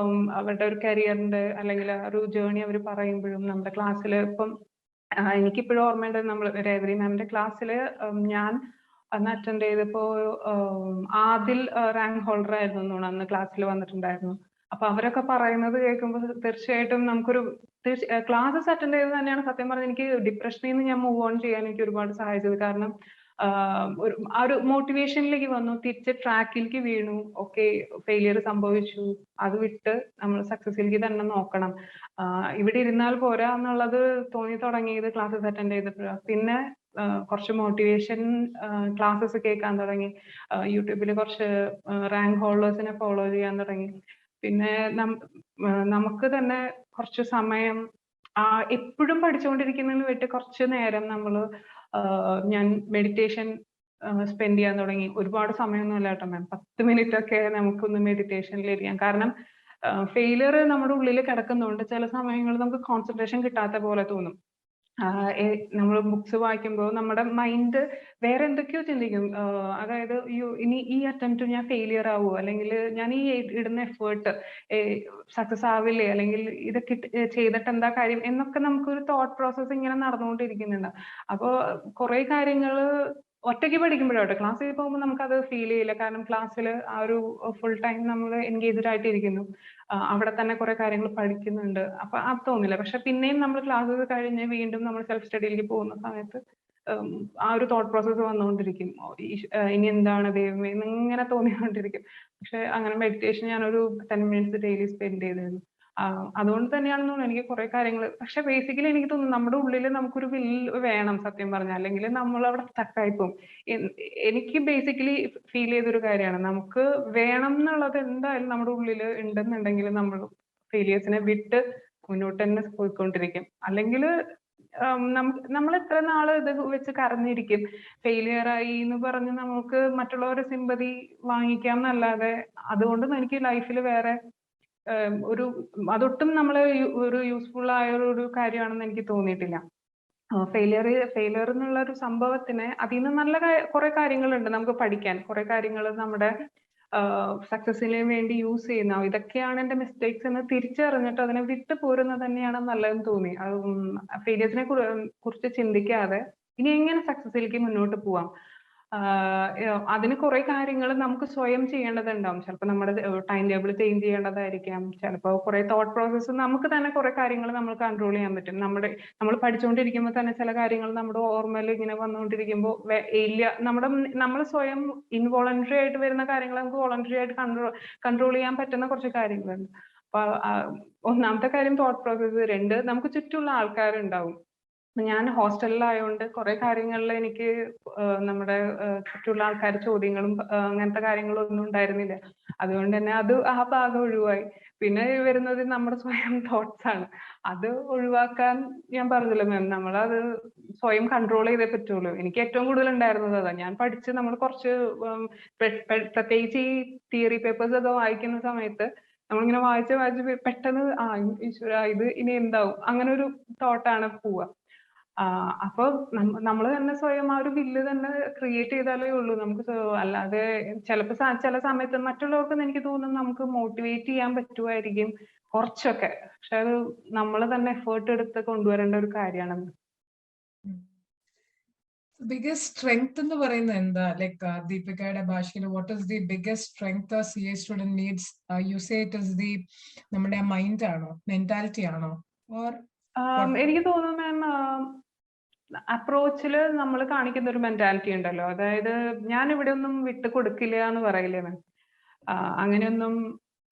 Speaker 2: ഒരു കരിയറിന്റെ അല്ലെങ്കിൽ ഒരു ജേർണി അവർ പറയുമ്പോഴും നമ്മുടെ ക്ലാസ്സിൽ ഇപ്പം എനിക്കിപ്പോഴും ഓർമ്മയുണ്ട് നമ്മൾ രേവതി മാമിന്റെ ക്ലാസ്സിൽ ഞാൻ അന്ന് അറ്റൻഡ് ചെയ്തപ്പോ ആദിൽ റാങ്ക് ഹോൾഡർ ആയിരുന്നു അന്ന് ക്ലാസ്സിൽ വന്നിട്ടുണ്ടായിരുന്നു. അപ്പൊ അവരൊക്കെ പറയുന്നത് കേൾക്കുമ്പോൾ തീർച്ചയായിട്ടും നമുക്കൊരു ക്ലാസ്സസ് അറ്റൻഡ് ചെയ്തത് തന്നെയാണ് സത്യം പറഞ്ഞാൽ എനിക്ക് ഡിപ്രഷനിൽ നിന്ന് ഞാൻ മൂവ് ഓൺ ചെയ്യാൻ എനിക്ക് ഒരുപാട് സഹായിച്ചത്. കാരണം ആ ഒരു മോട്ടിവേഷനിലേക്ക് വന്നു, തിരിച്ച് ട്രാക്കിലേക്ക് വീണു. ഓക്കെ, ഫെയിലിയർ സംഭവിച്ചു, അത് വിട്ട് നമ്മൾ സക്സസിലേക്ക് തന്നെ നോക്കണം, ഇവിടെ ഇരുന്നാൽ പോരാ എന്നുള്ളത് തോന്നി തുടങ്ങിയത് ക്ലാസ്സസ് അറ്റൻഡ് ചെയ്തപ്പോഴാണ്. പിന്നെ കുറച്ച് മോട്ടിവേഷൻ ക്ലാസ്സസ് കേൾക്കാൻ തുടങ്ങി, യൂട്യൂബിൽ കുറച്ച് റാങ്ക് ഹോൾഡേഴ്സിനെ ഫോളോ ചെയ്യാൻ തുടങ്ങി. പിന്നെ നമുക്ക് തന്നെ കുറച്ച് സമയം എപ്പോഴും പഠിച്ചുകൊണ്ടിരിക്കുന്നതിന് വിട്ട് കുറച്ച് നേരം ഞാൻ മെഡിറ്റേഷൻ സ്പെൻഡ് ചെയ്യാൻ തുടങ്ങി. ഒരുപാട് സമയമൊന്നും അല്ല കേട്ടോ മാം, 10 മിനിറ്റ് ഒക്കെ നമുക്കൊന്ന് മെഡിറ്റേഷനിൽ ഇരിക്കാം. കാരണം ഫെയിലിയർ നമ്മുടെ ഉള്ളിൽ കിടക്കുന്നതുകൊണ്ട് ചില സമയങ്ങളിൽ നമുക്ക് കോൺസെൻട്രേഷൻ കിട്ടാത്ത പോലെ തോന്നും. നമ്മൾ ബുക്സ് വായിക്കുമ്പോൾ നമ്മുടെ മൈൻഡ് വേറെ എന്തൊക്കെയോ ചിന്തിക്കും. അതായത് ഇനി ഈ അറ്റംപ്റ്റ് ഞാൻ ഫെയിലിയർ ആവുമോ, അല്ലെങ്കിൽ ഞാൻ ഈ ഇടുന്ന എഫേർട്ട് സക്സസ് ആവില്ലേ, അല്ലെങ്കിൽ ഇതൊക്കെ ചെയ്തിട്ട് എന്താ കാര്യം എന്നൊക്കെ നമുക്കൊരു തോട്ട് പ്രോസസ് ഇങ്ങനെ നടന്നുകൊണ്ടിരിക്കുന്നുണ്ട്. അപ്പോൾ കുറെ കാര്യങ്ങൾ ഒറ്റയ്ക്ക് പഠിക്കുമ്പോഴാട്ടോ, ക്ലാസ്സിൽ പോകുമ്പോൾ നമുക്കത് ഫീൽ ചെയ്യില്ല. കാരണം ക്ലാസ്സിൽ ആ ഒരു ഫുൾ ടൈം നമ്മൾ എൻഗേജ്ഡ് ആയിട്ടിരിക്കുന്നു, അവിടെ തന്നെ കുറെ കാര്യങ്ങൾ പഠിക്കുന്നുണ്ട്, അപ്പൊ അത് തോന്നില്ല. പക്ഷെ പിന്നെയും നമ്മൾ ക്ലാസ്സസ് കഴിഞ്ഞ് വീണ്ടും നമ്മൾ സെൽഫ് സ്റ്റഡിയിലേക്ക് പോകുന്ന സമയത്ത് ആ ഒരു തോട്ട് പ്രോസസ്സ് വന്നുകൊണ്ടിരിക്കും, ഇനി എന്താണ് ദൈവമേ എന്നിങ്ങനെ തോന്നിക്കൊണ്ടിരിക്കും. പക്ഷെ അങ്ങനെ മെഡിറ്റേഷൻ ഞാനൊരു 10 മിനിറ്റ്സ് ഡെയിലി സ്പെൻഡ് ചെയ്തിരുന്നു. അതുകൊണ്ട് തന്നെയാണെന്ന് തോന്നുന്നു എനിക്ക് കുറെ കാര്യങ്ങൾ. പക്ഷെ ബേസിക്കലി എനിക്ക് തോന്നുന്നു നമ്മുടെ ഉള്ളിൽ നമുക്കൊരു വിൽ വേണം സത്യം പറഞ്ഞാൽ, അല്ലെങ്കിൽ നമ്മൾ അവിടെ സ്റ്റക്കായി പോകും. എനിക്ക് ബേസിക്കലി ഫീൽ ചെയ്തൊരു കാര്യമാണ്, നമുക്ക് വേണം എന്നുള്ളത് എന്തായാലും നമ്മുടെ ഉള്ളിൽ ഉണ്ടെന്നുണ്ടെങ്കിൽ നമ്മൾ ഫെയിലിയേഴ്സിനെ വിട്ട് മുന്നോട്ട് തന്നെ പോയിക്കൊണ്ടിരിക്കും. അല്ലെങ്കിൽ നമ്മൾ എത്ര നാള് ഇത് വെച്ച് കരഞ്ഞിരിക്കും, ഫെയിലിയർ ആയി എന്ന് പറഞ്ഞ് നമുക്ക് മറ്റുള്ളവരുടെ സിമ്പതി വാങ്ങിക്കാം എന്നല്ലാതെ അതുകൊണ്ടൊന്നും എനിക്ക് ലൈഫിൽ വേറെ ഒരു അതൊട്ടും നമ്മളെ ഒരു യൂസ്ഫുൾ ആയ ഒരു കാര്യമാണെന്ന് എനിക്ക് തോന്നിയിട്ടില്ല. ഫെയിലിയർ എന്നുള്ള ഒരു സംഭവത്തിന് അതിൽ നിന്ന് നല്ല കുറെ കാര്യങ്ങളുണ്ട് നമുക്ക് പഠിക്കാൻ. കുറെ കാര്യങ്ങൾ നമ്മുടെ സക്സസിന് വേണ്ടി യൂസ് ചെയ്യുന്ന, ഇതൊക്കെയാണ് എന്റെ മിസ്റ്റേക്സ് എന്ന് തിരിച്ചറിഞ്ഞിട്ട് അതിനെ വിട്ടു പോരുന്നത് തന്നെയാണ് നല്ലതെന്ന് തോന്നി. ഫെയിലിയേഴ്സിനെ കുറിച്ച് ചിന്തിക്കാതെ ഇനി എങ്ങനെ സക്സസിലേക്ക് മുന്നോട്ട് പോവാം, അതിന് കുറെ കാര്യങ്ങൾ നമുക്ക് സ്വയം ചെയ്യേണ്ടതുണ്ടാവും. ചിലപ്പോൾ നമ്മുടെ ടൈം ടേബിൾ ചേഞ്ച് ചെയ്യേണ്ടതായിരിക്കാം, ചിലപ്പോൾ കുറെ തോട്ട് പ്രോസസ്സ് നമുക്ക് തന്നെ കുറെ കാര്യങ്ങൾ നമ്മൾ കൺട്രോൾ ചെയ്യാൻ പറ്റും. നമ്മൾ പഠിച്ചുകൊണ്ടിരിക്കുമ്പോൾ തന്നെ ചില കാര്യങ്ങൾ നമ്മുടെ ഓർമ്മയിൽ ഇങ്ങനെ വന്നുകൊണ്ടിരിക്കുമ്പോൾ ഇല്ല, നമ്മൾ സ്വയം ഇൻവോളണ്ടറി ആയിട്ട് വരുന്ന കാര്യങ്ങൾ നമുക്ക് വോളണ്ടറി ആയിട്ട് കൺട്രോൾ ചെയ്യാൻ പറ്റുന്ന കുറച്ച് കാര്യങ്ങളുണ്ട്. അപ്പൊ ഒന്നാമത്തെ കാര്യം തോട്ട് പ്രോസസ്സ്. 2, നമുക്ക് ചുറ്റുമുള്ള ആൾക്കാരുണ്ടാവും, ഞാൻ ഹോസ്റ്റലിലായതുകൊണ്ട് കുറെ കാര്യങ്ങളിൽ എനിക്ക് നമ്മുടെ ചുറ്റുള്ള ആൾക്കാർ ചോദ്യങ്ങളും അങ്ങനത്തെ കാര്യങ്ങളും ഒന്നും ഉണ്ടായിരുന്നില്ല. അതുകൊണ്ട് തന്നെ അത് ആ ഭാഗം ഒഴിവായി. പിന്നെ വരുന്നത് നമ്മുടെ സ്വയം തോട്ട്സ് ആണ്. അത് ഒഴിവാക്കാൻ ഞാൻ പറഞ്ഞില്ല മാം, നമ്മളത് സ്വയം കൺട്രോൾ ചെയ്തേ പറ്റുള്ളൂ. എനിക്ക് ഏറ്റവും കൂടുതൽ ഉണ്ടായിരുന്നത് അതാ. ഞാൻ പഠിച്ച് നമ്മൾ കുറച്ച് പ്രത്യേകിച്ച് ഈ തിയറി പേപ്പേഴ്സ് ഒക്കെ വായിക്കുന്ന സമയത്ത് നമ്മളിങ്ങനെ വായിച്ച് പെട്ടെന്ന് ഈശ്വര ഇത് ഇനി എന്താവും അങ്ങനെ ഒരു തോട്ടാണ് പോവുക. അപ്പൊ നമ്മൾ തന്നെ സ്വയം ആ ഒരു വില്ല് തന്നെ ക്രിയേറ്റ് ചെയ്താലേ ഉള്ളൂ നമുക്ക്. അല്ലാതെ ചിലപ്പോ ചില സമയത്ത് മറ്റുള്ളവർക്ക് എനിക്ക് തോന്നുന്നു നമുക്ക് മോട്ടിവേറ്റ് ചെയ്യാൻ പറ്റുമായിരിക്കും കുറച്ചൊക്കെ, പക്ഷെ അത് നമ്മൾ തന്നെ എഫേർട്ട് എടുത്ത് കൊണ്ടുവരേണ്ട ഒരു കാര്യമാണ്.
Speaker 1: ബിഗസ്റ്റ് സ്ട്രെങ്ത് എന്ന് പറയുന്നത് എന്താ? ലൈക്ക് ദീപികയുടെ ഭാഷയിൽ what is the biggest strength CA student needs? You say it is the നമ്മുടെ മൈൻഡ് ആണോ, മെന്റാലിറ്റി ആണോ, ഓർ
Speaker 2: എനിക്ക് തോന്നുന്നു മാം, അപ്രോച്ചില് നമ്മൾ കാണിക്കുന്ന ഒരു മെന്റാലിറ്റി ഉണ്ടല്ലോ. അതായത് ഞാൻ ഇവിടെ ഒന്നും വിട്ടു കൊടുക്കില്ല എന്ന് പറയില്ലേ മാം, അങ്ങനെയൊന്നും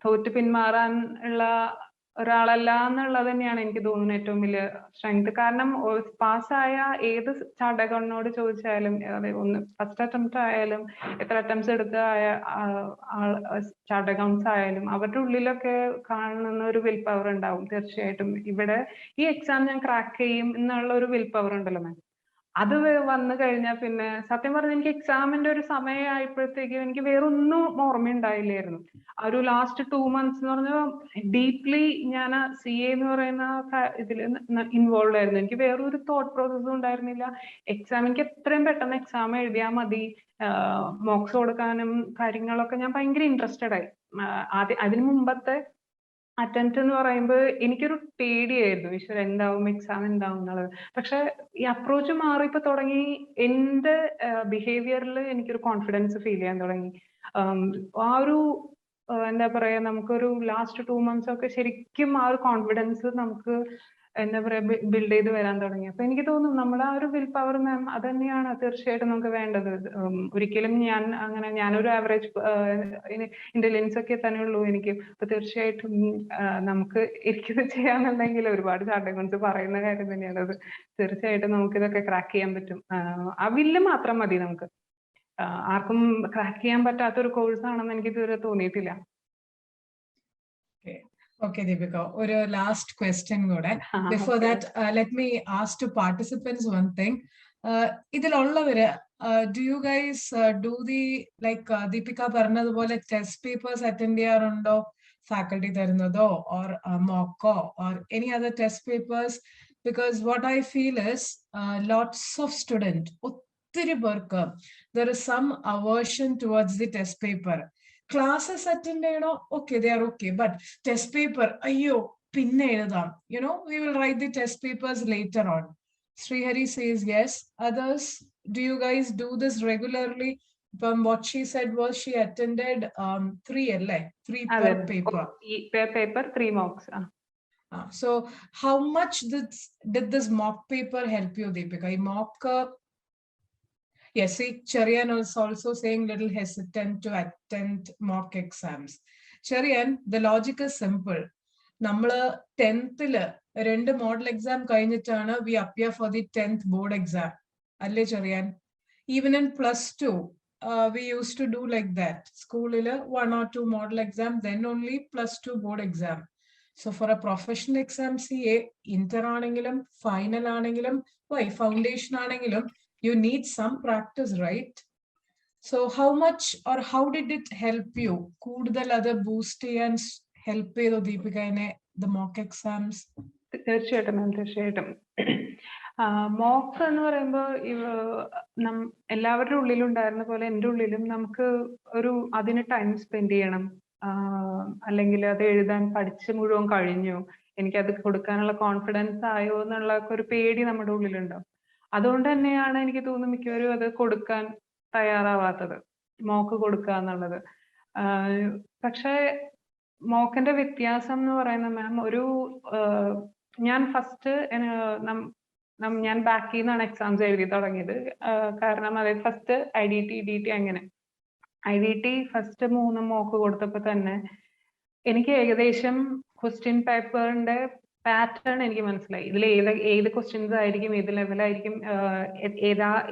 Speaker 2: തോറ്റ് പിന്മാറാൻ ഉള്ള ഒരാളല്ല എന്നുള്ളത് തന്നെയാണ് എനിക്ക് തോന്നുന്നത് ഏറ്റവും വലിയ സ്ട്രെങ്ത്. കാരണം പാസ്സായ ഏത് ചാടകനോട് ചോദിച്ചാലും, ഒന്ന് ഫസ്റ്റ് അറ്റംപ്റ്റ് ആയാലും എത്ര അറ്റംപ്റ്റ്സ് എടുത്ത ചാടകംസ് ആയാലും അവരുടെ ഉള്ളിലൊക്കെ കാണുന്ന ഒരു വിൽ പവർ ഉണ്ടാവും തീർച്ചയായിട്ടും. ഇവിടെ ഈ എക്സാം ഞാൻ ക്രാക്ക് ചെയ്യും എന്നുള്ള ഒരു വിൽ പവർ ഉണ്ടല്ലോ മാം, അത് വന്നു കഴിഞ്ഞാൽ പിന്നെ സത്യം പറഞ്ഞാൽ എനിക്ക് എക്സാമിന്റെ ഒരു സമയമായപ്പോഴത്തേക്കും എനിക്ക് വേറൊന്നും ഓർമ്മയുണ്ടായില്ലായിരുന്നു. ആ ഒരു ലാസ്റ്റ് 2 months എന്ന് പറഞ്ഞാൽ ഡീപ്ലി ഞാൻ CA എന്ന് പറയുന്ന ഇതിൽ ഇൻവോൾവ് ആയിരുന്നു. എനിക്ക് വേറൊരു തോട്ട് പ്രോസസ്സും ഉണ്ടായിരുന്നില്ല. എക്സാം എനിക്ക് എത്രയും പെട്ടെന്ന് എക്സാം എഴുതിയാൽ മതി, മോക്സ് കൊടുക്കാനും കാര്യങ്ങളൊക്കെ ഞാൻ ഭയങ്കര ഇൻട്രസ്റ്റഡ് ആയി. അതിനു മുമ്പത്തെ അറ്റംപ്റ്റ് എന്ന് പറയുമ്പോൾ എനിക്കൊരു പേടിയായിരുന്നു, ഈശ്വര എന്താവും, എക്സാം എന്താവും എന്നുള്ളത്. പക്ഷെ ഈ അപ്രോച്ച് മാറിയപ്പോ തുടങ്ങി എന്റെ ബിഹേവിയറിൽ എനിക്കൊരു കോൺഫിഡൻസ് ഫീൽ ചെയ്യാൻ തുടങ്ങി. ആ ഒരു എന്താ പറയാ, നമുക്കൊരു ലാസ്റ്റ് 2 months ഒക്കെ ശരിക്കും ആ ഒരു കോൺഫിഡൻസ് നമുക്ക് എന്താ പറയാ ബിൽഡ് ചെയ്ത് വരാൻ തുടങ്ങി. അപ്പൊ എനിക്ക് തോന്നുന്നു നമ്മുടെ ആ ഒരു വിൽ പവർ മാം അത് തന്നെയാണ് തീർച്ചയായിട്ടും നമുക്ക് വേണ്ടത്. ഒരിക്കലും ഞാനൊരു ആവറേജ് ഇന്റലിജൻസ് ഒക്കെ തന്നെ ഉള്ളൂ എനിക്ക്. അപ്പൊ തീർച്ചയായിട്ടും നമുക്ക് എനിക്കിത് ചെയ്യാന്നുണ്ടെങ്കിൽ ഒരുപാട് ചാട്ടകൺസ് പറയുന്ന കാര്യം തന്നെയാണ് അത്. തീർച്ചയായിട്ടും നമുക്ക് ഇതൊക്കെ ക്രാക്ക് ചെയ്യാൻ പറ്റും. ആ വില്ല് മാത്രം മതി നമുക്ക്. ആർക്കും ക്രാക്ക് ചെയ്യാൻ പറ്റാത്ത ഒരു കോഴ്സ് ആണെന്ന് എനിക്ക് ഇതുവരെ തോന്നിയിട്ടില്ല.
Speaker 1: Okay, Deepika, or a last question. Before
Speaker 2: Okay.
Speaker 1: that, let me ask to participants one thing. Do you guys do the like Deepika Parnadapole test papers attend cheyarundo, faculty tharunado, or mock or any other test papers? Because what I feel is lots of students, there is some aversion towards the test paper. Classes attend, okay, they are okay, but test paper, ayyo, pinne ezhudam. We will write the test papers later on. Srihari says yes. Others, do you guys do this regularly? From what she said was she attended 3 per paper.
Speaker 2: Per paper, 3 mocks.
Speaker 1: So how much did this mock paper help you, Deepika? Mock yes, see, Cherian is also saying little hesitant to attend mock exams. Cherian, the logic is simple. Namla 10th rendu model exam kayinnittana we appear for the 10th board exam. Alle Cherian. Even in +2, we used to do like that. School 1 or 2 model exam, then only +2 board exam. So for a professional exam, CA, inter anengilum, final anengilum, why foundation anengilum, you need some practice, right? So how much or how did it help you? Koodal other boost and help Deepika in the mock exams?
Speaker 2: തീർച്ചയായിട്ടും മാം, തീർച്ചയായിട്ടും. Mock എന്ന് പറയുമ്പോൾ എല്ലാവരുടെ ഉള്ളിലും ഉണ്ടായിരുന്ന പോലെ എൻ്റെ ഉള്ളിലും നമുക്ക് അതിന് ടൈം സ്പെൻഡ് ചെയ്യണം, അല്ലെങ്കിൽ അത് എഴുതാൻ പഠിച്ച് മുഴുവൻ കഴിഞ്ഞു, എനിക്കത് കൊടുക്കാനുള്ള കോൺഫിഡൻസ് ആയോ എന്നുള്ള ഒരു പേടി നമ്മുടെ ഉള്ളിലുണ്ടാവും. അതുകൊണ്ട് തന്നെയാണ് എനിക്ക് തോന്നുന്നു മിക്കവരും അത് കൊടുക്കാൻ തയ്യാറാവാത്തത്, മോക്ക് കൊടുക്കുക എന്നുള്ളത്. പക്ഷേ മോക്കിന്റെ വ്യത്യാസം എന്ന് പറയുന്ന മാം, ഞാൻ ഫസ്റ്റ് ഞാൻ ബാക്കിൽ നിന്നാണ് എക്സാംസ് എഴുതി തുടങ്ങിയത്. കാരണം അതായത് ഫസ്റ്റ് IDT, DT അങ്ങനെ. IDT ഫസ്റ്റ് 3 മോക്ക് കൊടുത്തപ്പോൾ തന്നെ എനിക്ക് ഏകദേശം ക്വസ്റ്റ്യൻ പേപ്പറിന്റെ പാറ്റേൺ എനിക്ക് മനസ്സിലായി. ഇതിൽ ഏത് ക്വസ്റ്റ്യൻസ് ആയിരിക്കും, ഏത് ലെവലായിരിക്കും,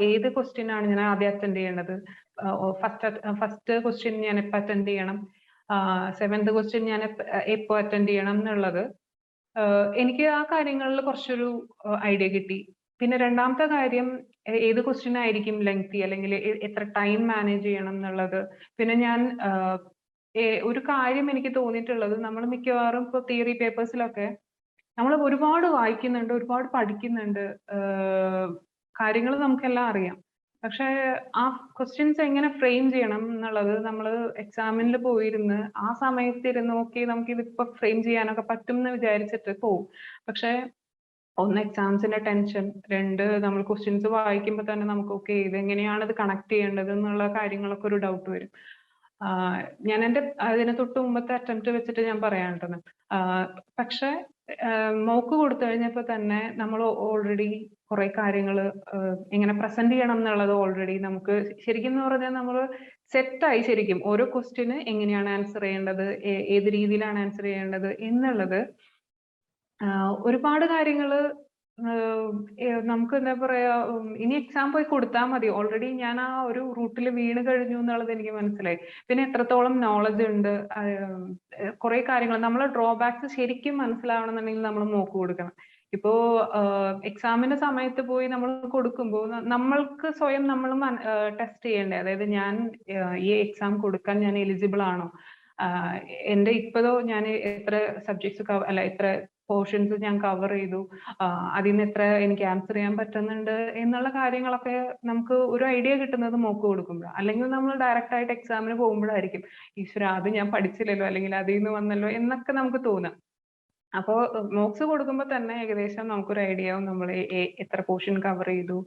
Speaker 2: ഏത് ക്വസ്റ്റ്യൻ ആണ് ഞാൻ ആദ്യം അറ്റൻഡ് ചെയ്യേണ്ടത്, ഫസ്റ്റ് ക്വസ്റ്റ്യൻ ഞാൻ എപ്പോൾ അറ്റൻഡ് ചെയ്യണം, 7th ക്വസ്റ്റ്യൻ ഞാൻ എപ്പോൾ അറ്റൻഡ് ചെയ്യണം എന്നുള്ളത് എനിക്ക് ആ കാര്യങ്ങളിൽ കുറച്ചൊരു ഐഡിയ കിട്ടി. പിന്നെ രണ്ടാമത്തെ കാര്യം, ഏത് ക്വസ്റ്റ്യൻ ആയിരിക്കും ലെങ്തി, അല്ലെങ്കിൽ എത്ര ടൈം മാനേജ് ചെയ്യണം എന്നുള്ളത്. പിന്നെ ഞാൻ ഒരു കാര്യം എനിക്ക് തോന്നിയിട്ടുള്ളത്, നമ്മൾ മിക്കവാറും ഇപ്പോൾ തിയറി പേപ്പേഴ്സിലൊക്കെ നമ്മൾ ഒരുപാട് വായിക്കുന്നുണ്ട്, ഒരുപാട് പഠിക്കുന്നുണ്ട്, കാര്യങ്ങൾ നമുക്കെല്ലാം അറിയാം. പക്ഷെ ആ ക്വസ്റ്റ്യൻസ് എങ്ങനെ ഫ്രെയിം ചെയ്യണം എന്നുള്ളത് നമ്മൾ എക്സാമിനിൽ പോയിരുന്ന് ആ സമയത്ത് ഇരുന്ന് ഓക്കെ നമുക്ക് ഇതിപ്പോ ഫ്രെയിം ചെയ്യാനൊക്കെ പറ്റും എന്ന് വിചാരിച്ചിട്ട് പോവും. പക്ഷെ ഒന്ന് എക്സാംസിന്റെ ടെൻഷൻ, രണ്ട് നമ്മൾ ക്വസ്റ്റ്യൻസ് വായിക്കുമ്പോൾ തന്നെ നമുക്ക് ഓക്കെ ഇതെങ്ങനെയാണ് ഇത് കണക്ട് ചെയ്യേണ്ടത് എന്നുള്ള കാര്യങ്ങളൊക്കെ ഒരു ഡൗട്ട് വരും. ഞാൻ എൻ്റെ അതിന് തൊട്ട് മുമ്പത്തെ അറ്റംപ്റ്റ് വെച്ചിട്ട് ഞാൻ പറയാനുണ്ടെന്ന്. പക്ഷെ മോക്ക് കൊടുത്തു കഴിഞ്ഞപ്പോൾ തന്നെ നമ്മൾ ഓൾറെഡി കുറെ കാര്യങ്ങൾ എങ്ങനെ പ്രസന്റ് ചെയ്യണം എന്നുള്ളത് ഓൾറെഡി നമുക്ക് ശരിക്കും എന്ന് പറഞ്ഞാൽ നമ്മൾ സെറ്റായി. ശരിക്കും ഓരോ ക്വസ്റ്റ്യന് എങ്ങനെയാണ് ആൻസർ ചെയ്യേണ്ടത്, ഏത് രീതിയിലാണ് ആൻസർ ചെയ്യേണ്ടത് എന്നുള്ളത് ഒരുപാട് കാര്യങ്ങൾ നമുക്ക് എന്താ പറയാ, ഇനി എക്സാം പോയി കൊടുത്താൽ മതി. ഓൾറെഡി ഞാൻ ആ ഒരു റൂട്ടിൽ വീണ് കഴിഞ്ഞു എന്നുള്ളത് എനിക്ക് മനസ്സിലായി. പിന്നെ എത്രത്തോളം നോളജ് ഉണ്ട്, കുറെ കാര്യങ്ങൾ നമ്മളെ ഡ്രോബാക്സ് ശരിക്കും മനസ്സിലാവണമെന്നുണ്ടെങ്കിൽ നമ്മൾ മോക്ക് കൊടുക്കണം. ഇപ്പോ എക്സാമിന്റെ സമയത്ത് പോയി നമ്മൾ കൊടുക്കുമ്പോൾ നമ്മൾക്ക് സ്വയം നമ്മൾ ടെസ്റ്റ് ചെയ്യണ്ടേ, അതായത് ഞാൻ ഈ എക്സാം കൊടുക്കാൻ ഞാൻ എലിജിബിൾ ആണോ, എന്റെ ഇപ്പോഴോ ഞാൻ എത്ര സബ്ജക്ട്സ് അല്ല എത്ര പോർഷൻസ് ഞാൻ കവർ ചെയ്തു, അതിൽ നിന്ന് എത്ര എനിക്ക് ആൻസർ ചെയ്യാൻ പറ്റുന്നുണ്ട് എന്നുള്ള കാര്യങ്ങളൊക്കെ നമുക്ക് ഒരു ഐഡിയ കിട്ടുന്നത് മോക്ക് കൊടുക്കുമ്പോഴാണ്. അല്ലെങ്കിൽ നമ്മൾ ഡയറക്റ്റ് ആയിട്ട് എക്സാമിന് പോകുമ്പോഴായിരിക്കും ഈശ്വര അത് ഞാൻ പഠിച്ചില്ലല്ലോ, അല്ലെങ്കിൽ അതിൽ നിന്ന് വന്നല്ലോ എന്നൊക്കെ നമുക്ക് തോന്നാം. അപ്പോൾ മോക്സ് കൊടുക്കുമ്പോൾ തന്നെ ഏകദേശം നമുക്കൊരു ഐഡിയ ആവും നമ്മൾ എത്ര പോർഷൻ കവർ ചെയ്തു,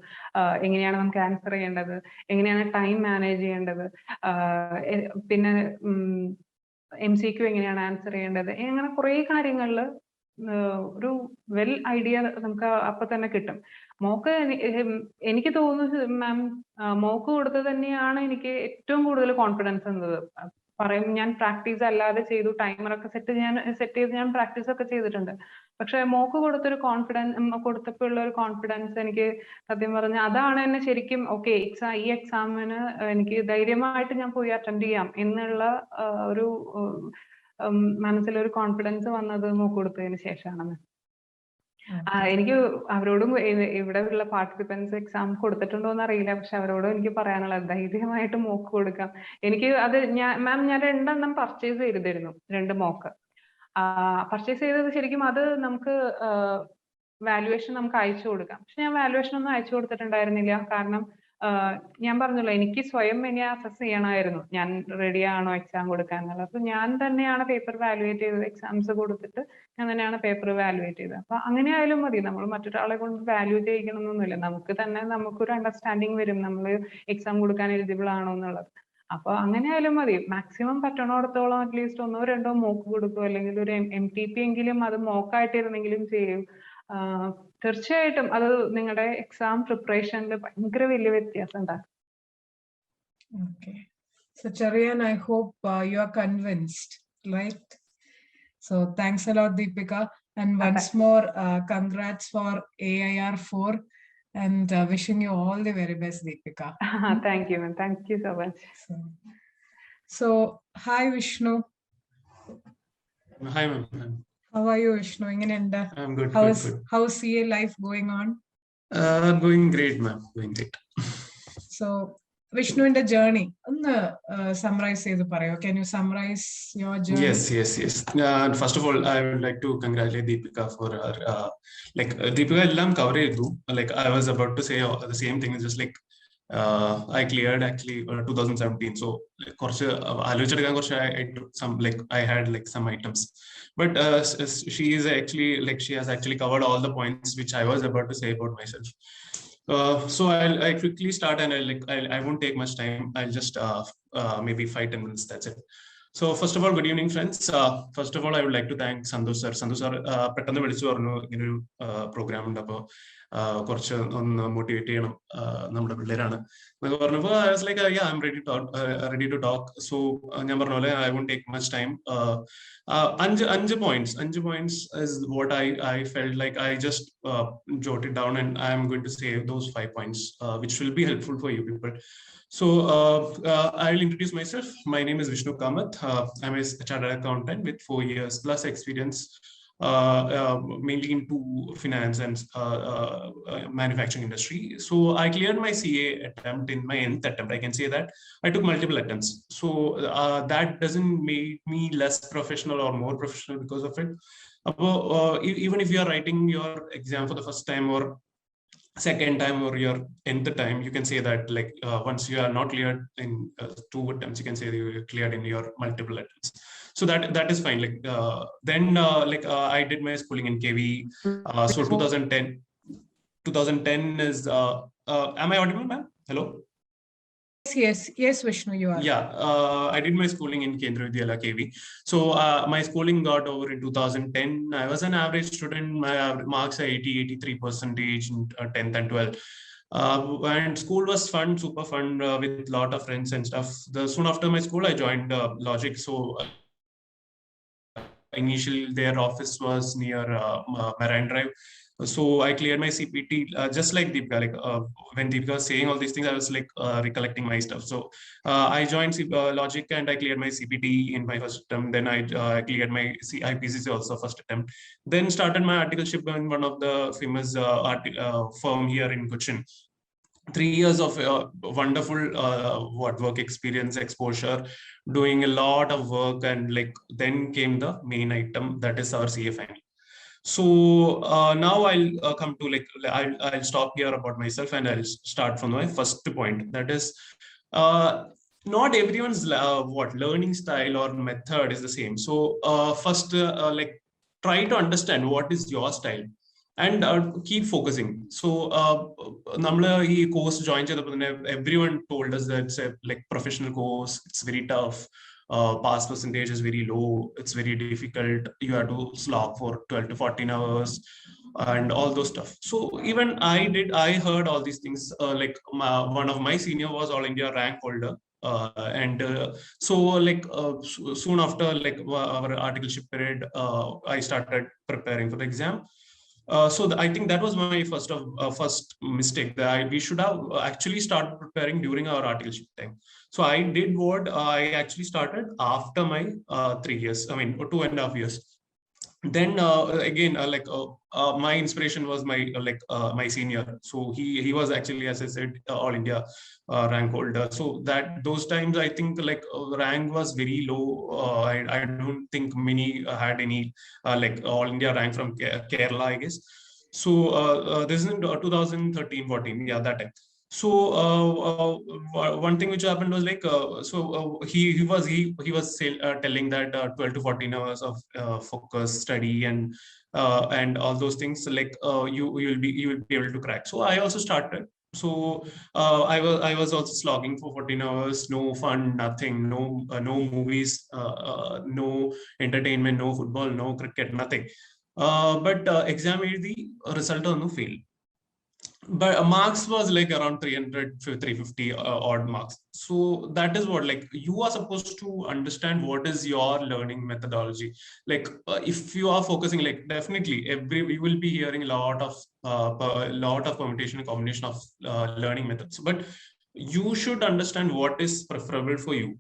Speaker 2: എങ്ങനെയാണ് നമുക്ക് ആൻസർ ചെയ്യേണ്ടത്, എങ്ങനെയാണ് ടൈം മാനേജ് ചെയ്യേണ്ടത്, പിന്നെ MCQ എങ്ങനെയാണ് ആൻസർ ചെയ്യേണ്ടത്, അങ്ങനെ കുറെ കാര്യങ്ങളിൽ ഒരു വെൽ ഐഡിയ നമുക്ക് അപ്പൊ തന്നെ കിട്ടും. മോക്ക് എനിക്ക് തോന്നുന്നു മാം മോക്ക് കൊടുത്തത് തന്നെയാണ് എനിക്ക് ഏറ്റവും കൂടുതൽ കോൺഫിഡൻസ് എന്നത്. പറയും ഞാൻ പ്രാക്ടീസ് അല്ലാതെ ചെയ്തു, ടൈമറൊക്കെ സെറ്റ് ചെയ്ത് ഞാൻ പ്രാക്ടീസ് ഒക്കെ ചെയ്തിട്ടുണ്ട്. പക്ഷെ മോക്ക് കൊടുത്തൊരു കൊടുത്തപ്പോൾ ഉള്ള ഒരു കോൺഫിഡൻസ് എനിക്ക് സത്യം പറഞ്ഞ അതാണ് എന്നെ ശരിക്കും ഓക്കെ ഈ എക്സാമിന് എനിക്ക് ധൈര്യമായിട്ട് ഞാൻ പോയി അറ്റൻഡ് ചെയ്യാം എന്നുള്ള ഒരു മനസ്സിലൊരു കോൺഫിഡൻസ് വന്നത് മോക്ക് കൊടുത്തതിന് ശേഷമാണ്. എനിക്ക് അവരോടും ഇവിടെ ഉള്ള പാർട്ടിസിപ്പൻസ് എക്സാം കൊടുത്തിട്ടുണ്ടോ എന്ന് അറിയില്ല, പക്ഷെ അവരോടും എനിക്ക് പറയാനുള്ളത് ധൈര്യമായിട്ട് മോക്ക് കൊടുക്കാം. എനിക്ക് അത് ഞാൻ 2 പർച്ചേസ് ചെയ്തിരുന്നു, 2 മോക്ക് പർച്ചേസ് ചെയ്തത്. ശരിക്കും അത് നമുക്ക് വാല്യുവേഷൻ നമുക്ക് അയച്ചു കൊടുക്കാം. പക്ഷെ ഞാൻ വാല്യുവേഷൻ ഒന്നും അയച്ചു കൊടുത്തിട്ടുണ്ടായിരുന്നില്ല. കാരണം ഞാൻ പറഞ്ഞല്ലോ എനിക്ക് സ്വയം എന്നെ അസസ് ചെയ്യണമായിരുന്നു, ഞാൻ റെഡി ആണോ എക്സാം കൊടുക്കാൻ എന്നുള്ളത്. അപ്പൊ ഞാൻ തന്നെയാണ് പേപ്പർ വാല്യുവേറ്റ് ചെയ്തത്, എക്സാംസ് കൊടുത്തിട്ട് ഞാൻ തന്നെയാണ് പേപ്പർ വാല്യുവേറ്റ് ചെയ്തത്. അപ്പൊ അങ്ങനെ ആയാലും മതി, നമ്മൾ മറ്റൊരാളെ കൊണ്ട് വാല്യൂ ചെയ്യിക്കണമെന്നൊന്നുമില്ല. നമുക്ക് തന്നെ നമുക്കൊരു അണ്ടർസ്റ്റാൻഡിങ് വരും നമ്മൾ എക്സാം കൊടുക്കാൻ എലിജിബിൾ ആണോ എന്നുള്ളത്. അപ്പൊ അങ്ങനെ ആയാലും മതി. മാക്സിമം പറ്റണോടത്തോളം അറ്റ്ലീസ്റ്റ് 1 or 2 മോക്ക് കൊടുക്കും, അല്ലെങ്കിൽ ഒരു MTP എങ്കിലും അത് മോക്കായിട്ടിരുന്നെങ്കിലും ചെയ്യും. തീർച്ചയായിട്ടും അത് നിങ്ങളുടെ എക്സാം പ്രിപ്പറേഷനിൽ ഭയങ്കര വലിയ വ്യത്യാസം ഉണ്ടാക്കും.
Speaker 1: Okay. So Charian, I hope you are convinced, right? So thanks a lot, Deepika. And once more, congrats for AIR 4 and wishing you all the very best, Deepika.
Speaker 2: Thank you, man. Thank you so much.
Speaker 1: So hi, Vishnu.
Speaker 3: Hi, ma'am.
Speaker 1: How are you, Vishnu?
Speaker 3: I'm good.
Speaker 1: How's CA life going on?
Speaker 3: Going great, ma'am. Going great.
Speaker 1: So, Vishnu, in the journey, summarize the parayo. Can you summarize your journey?
Speaker 3: Yes. First of all, I would like to congratulate Deepika for her. Deepika ellam cover edu. Like I was about to say the same thing. It's just like I cleared actually 2017. So I took some, like I had like some items, but she is actually like she has actually covered all the points which I was about to say about myself. So I quickly start, and I won't take much time. I'll just maybe 5-10 minutes. That's it. So first of all, good evening, friends. First of all, I would like to thank Sandhu sir. Sandhu sir, പെട്ടെന്ന് വിളിച്ചു പറഞ്ഞു ഇങ്ങനൊരു programme ഉണ്ട്, അപ്പോൾ കുറച്ച് ഒന്ന് motivate ചെയ്യണം നമ്മുടെ പിള്ളേരാണ് എന്നൊക്കെ പറഞ്ഞപ്പോൾ I was like, yeah, I'm ready to talk. So ഞാൻ പറഞ്ഞ പോലെ I won't take much time. അഞ്ച് points is what I felt like I just jotted down, and I am going to say those 5 points which will be helpful for you people. So I will introduce myself. My name is Vishnu Kamath. I'm a chartered accountant with 4 years plus experience, mainly into finance and manufacturing industry. So I cleared my CA attempt in my nth attempt. I can say that I took multiple attempts. So that doesn't make me less professional or more professional because of it. Even if you are writing your exam for the first time or second time or your nth time, you can say that like once you are not cleared in 2 attempts, you can say you are cleared in your multiple attempts. So that is fine. Like then I did my schooling in KV. So 2010 is am I audible, ma'am? Hello.
Speaker 1: Yes, Vishnu, you are.
Speaker 3: Yeah, I did my schooling in Kendra Vidyalaya KV. So my schooling got over in 2010. I was an average student. My marks are 83% in 10th and 12th. And school was fun, super fun, with a lot of friends and stuff. Soon after my school, I joined Logic. So initially their office was near Marine Drive. So I cleared my CPT just like Deepika. Like when Deepika was saying all these things, I was like recollecting my stuff. So I joined Logic and I cleared my CPT in my first attempt. Then I cleared my IPCC also first attempt. Then started my articleship in one of the famous firm here in Cochin. 3 years of wonderful work experience, exposure, doing a lot of work, and like then came the main item, that is our CA final. So now I'll come to like I'll stop here about myself and I'll start from my first point. That is, not everyone's learning style or method is the same. So first like try to understand what is your style and keep focusing. So namla ee course join cheyadappo everyone told us that it's a like professional course, it's very tough, pass percentage is very low, it's very difficult, you have to slog for 12 to 14 hours and all those stuff. So even I heard all these things. Like one of my senior was All India rank holder, so like soon after like our articleship period, I started preparing for the exam. So I think that was my first mistake, that we should have actually started preparing during our articleship time. So I did what I actually started after my 3 years, I mean 2.5 years. Then again my inspiration was my senior. So he was actually, as I said, All India rank holder. So that those times I think like rank was very low. I don't think many had any like All India rank from Kerala, I guess. So this is in 2013-14, yeah, that time. So one thing which happened was like he was telling that 12 to 14 hours of focus study and all those things, like you will be able to crack. So I also started. So I was also slogging for 14 hours, no fun, nothing, no movies, no entertainment, no football, no cricket, nothing. But exam the result on no fail. But marks was like around 350 odd marks. So that is what, like, you are supposed to understand what is your learning methodology. Like if you are focusing, like definitely we will be hearing a lot of permutation and combination of learning methods, but you should understand what is preferable for you.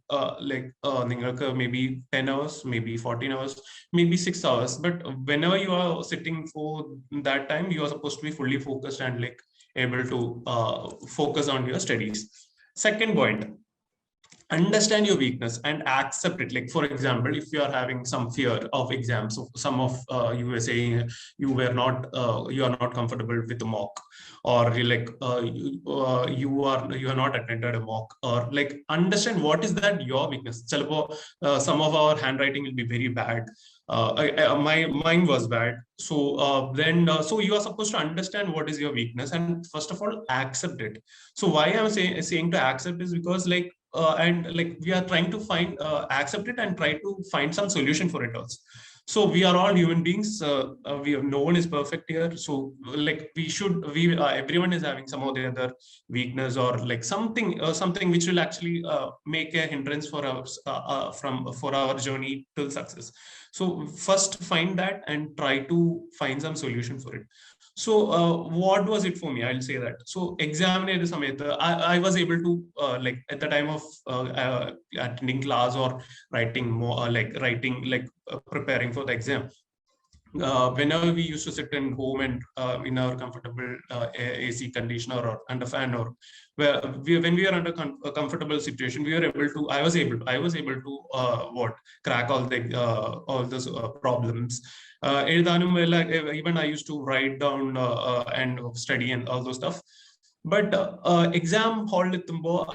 Speaker 3: Maybe 10 hours, maybe 14 hours, maybe 6 hours, but whenever you are sitting for that time, you are supposed to be fully focused and like able to focus on your studies. Second point, understand your weakness and accept it. Like, for example, if you are having some fear of exams, so some of you were saying you are not comfortable with the mock, or like you are not attended a mock, or like understand what is that your weakness. Some of our handwriting will be very bad. Mine was bad. So so you are supposed to understand what is your weakness and first of all accept it. So why I'm saying to accept is because like and like we are trying to find accept it and try to find some solution for it also. So we are all human beings. No one is perfect here. So like everyone is having some or the other weakness, or like something which will actually make a hindrance for us for our journey till success. So first find that and try to find some solution for it. So what was it for me? I'll say that. So exam I was able to like at the time of attending class or writing more preparing for the exam. Whenever we used to sit in home and in our comfortable AC conditioner or under fan, or when we are under a comfortable situation, we are able to. I was able to crack all those problems. Even I used to write down and study and all those stuff. But exam hall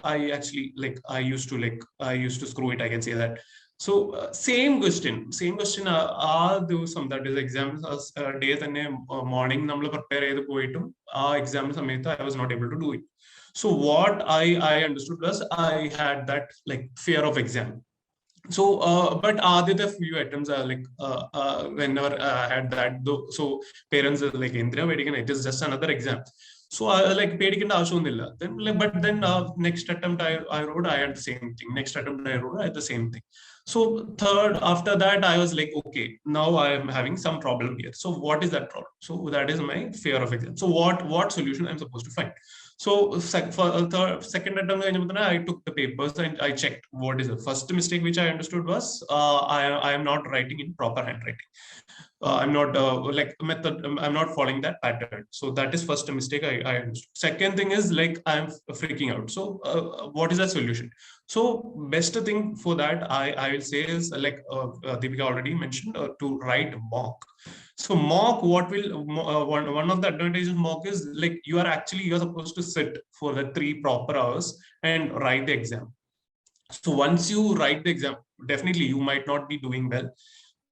Speaker 3: I used to screw it, I can say that. So same question that is exams day morning prepare exam I was not able to do it. So what I understood was I had that like fear of exam. So but the few items are whenever I had that though, so parents are like it is just another exam. So like then but then next attempt I wrote, I had the same thing. Next attempt I wrote, I had the same thing. So third, after that, I was like, okay, now I am having some problem here. So what is that problem? So that is my fear of exam. So what solution I'm supposed to find? So for second attempt, I took the papers and I checked what is the first mistake which I understood was I am not writing in proper handwriting. I'm not I'm not following that pattern. So that is first mistake I understood. Second thing is like I'm freaking out. So what is the solution? So best thing for that I will say is like Deepika already mentioned to write mock. So mock, what will one of the advantages of mock is like you're supposed to sit for the 3 proper hours and write the exam. So once you write the exam, definitely you might not be doing well,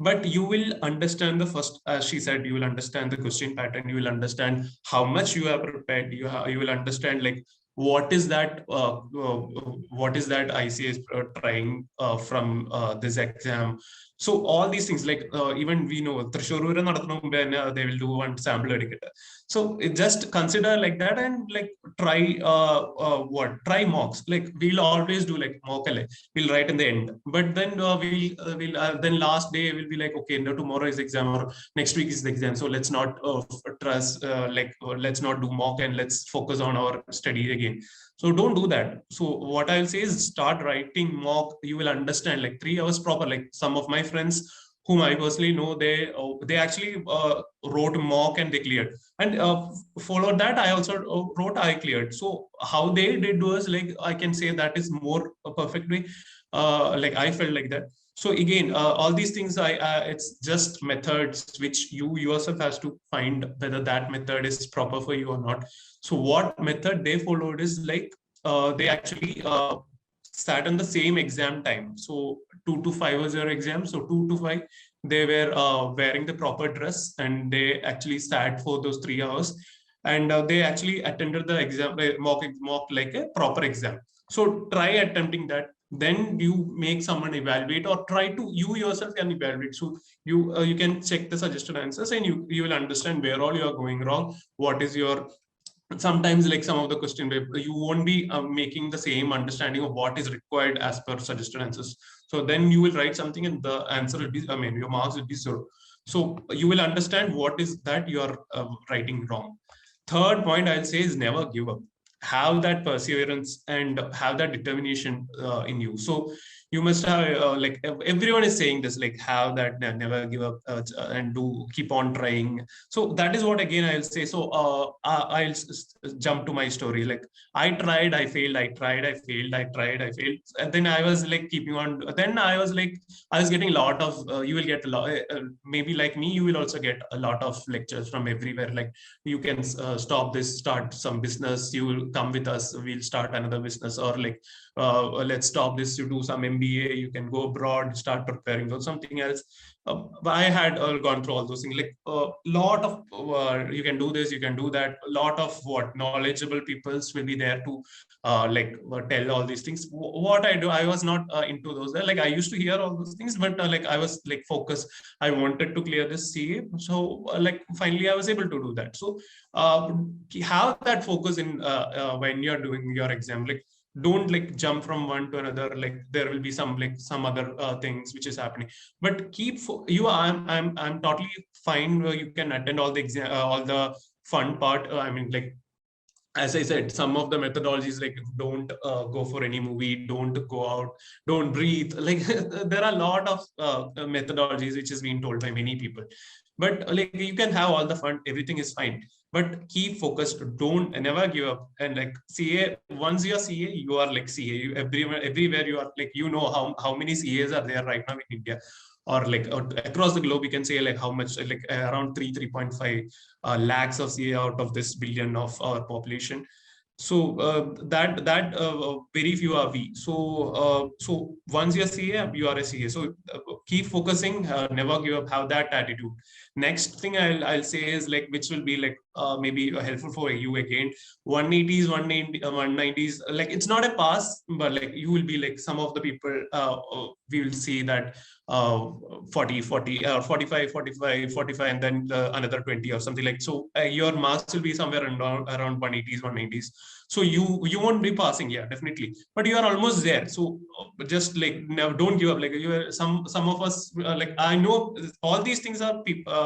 Speaker 3: but you will understand the first, as she said, you will understand the question pattern, you will understand how much you have prepared, you will understand like what is that ICA is trying from this exam. So all these things, like even we know they will do one sample educator. So just consider like that and like try try mocks. Like we'll always do like mock, we'll write in the end, but then then last day we'll be like, okay, no, tomorrow is exam or next week is the exam, so let's not trust let's not do mock and let's focus on our study again. So don't do that. So what I'll say is start writing mock. You will understand like 3 hours proper. Like some of my friends whom I personally know, they actually wrote mock and they cleared. And followed that, I also wrote, I cleared. So how they did was like, I can say that is more a perfect way. Like I felt like that. So again, all these things, it's just methods which you yourself has to find whether that method is proper for you or not. So what method they followed is like, they actually sat on the same exam time. So 2 to 5 was their exam. So 2 to 5, they were wearing the proper dress and they actually sat for those 3 hours. And they actually attended the exam, mock like a proper exam. So try attempting that. Then you make someone evaluate, or try to you yourself can evaluate. So you can check the suggested answers and you will understand where all you are going wrong. What is your, sometimes like some of the question you won't be making the same understanding of what is required as per suggested answers. So then you will write something and the answer will be, your marks will be 0. So you will understand what is that you are writing wrong. Third point I'll say is never give up. Have that perseverance and have that determination in you. So you must have like everyone is saying this, like have that never give up and do keep on trying. So that is what again I'll say. So I'll jump to my story. Like I tried, I failed, I tried, I failed, I tried, I failed, and then I was like keeping on. Then I was like, I was getting a lot of you will get a lot maybe like me, you will also get a lot of lectures from everywhere, like you can stop this, start some business, you will come with us, we'll start another business, or like let's stop this to do some MBA, you can go abroad, start preparing for something else. I had gone through all those things, like a lot of you can do this, you can do that. A lot of knowledgeable peoples will be there to tell all these things. What I do, I was not into those. Like I used to hear all those things, but like I was like focused. I wanted to clear this CA, so like finally I was able to do that. So have that focus in when you're doing your exam. Like don't like jump from one to another. Like there will be some other things which is happening, but keep I'm totally fine where you can attend all the exam, all the fun part. I mean, like as I said, some of the methodologies, like don't go for any movie, don't go out, don't breathe. Like there are a lot of methodologies which is being told by many people. But like you can have all the fun, everything is fine. But keep focused, don't never give up. And like CA, once you're CA, you are like CA. You, everywhere you are, like you know how many CAs are there right now in India, or like across the globe. You can say like how much, like around 3.5 lakhs of CA out of this billion of our population. So that very few are we. So so once you're CA, you are a CA. So keep focusing, never give up, have that attitude. Next thing I'll say is like, which will be like maybe helpful for you again. 180s, 190s. Like it's not a pass, but like you will be like some of the people. We will see that 40, 45, 45, and then another 20 or something like. So your marks will be somewhere around 180s, 190s. So you won't be passing, yeah, definitely, but you are almost there. So just like now, don't give up. Like you are, some of us, like I know all these things are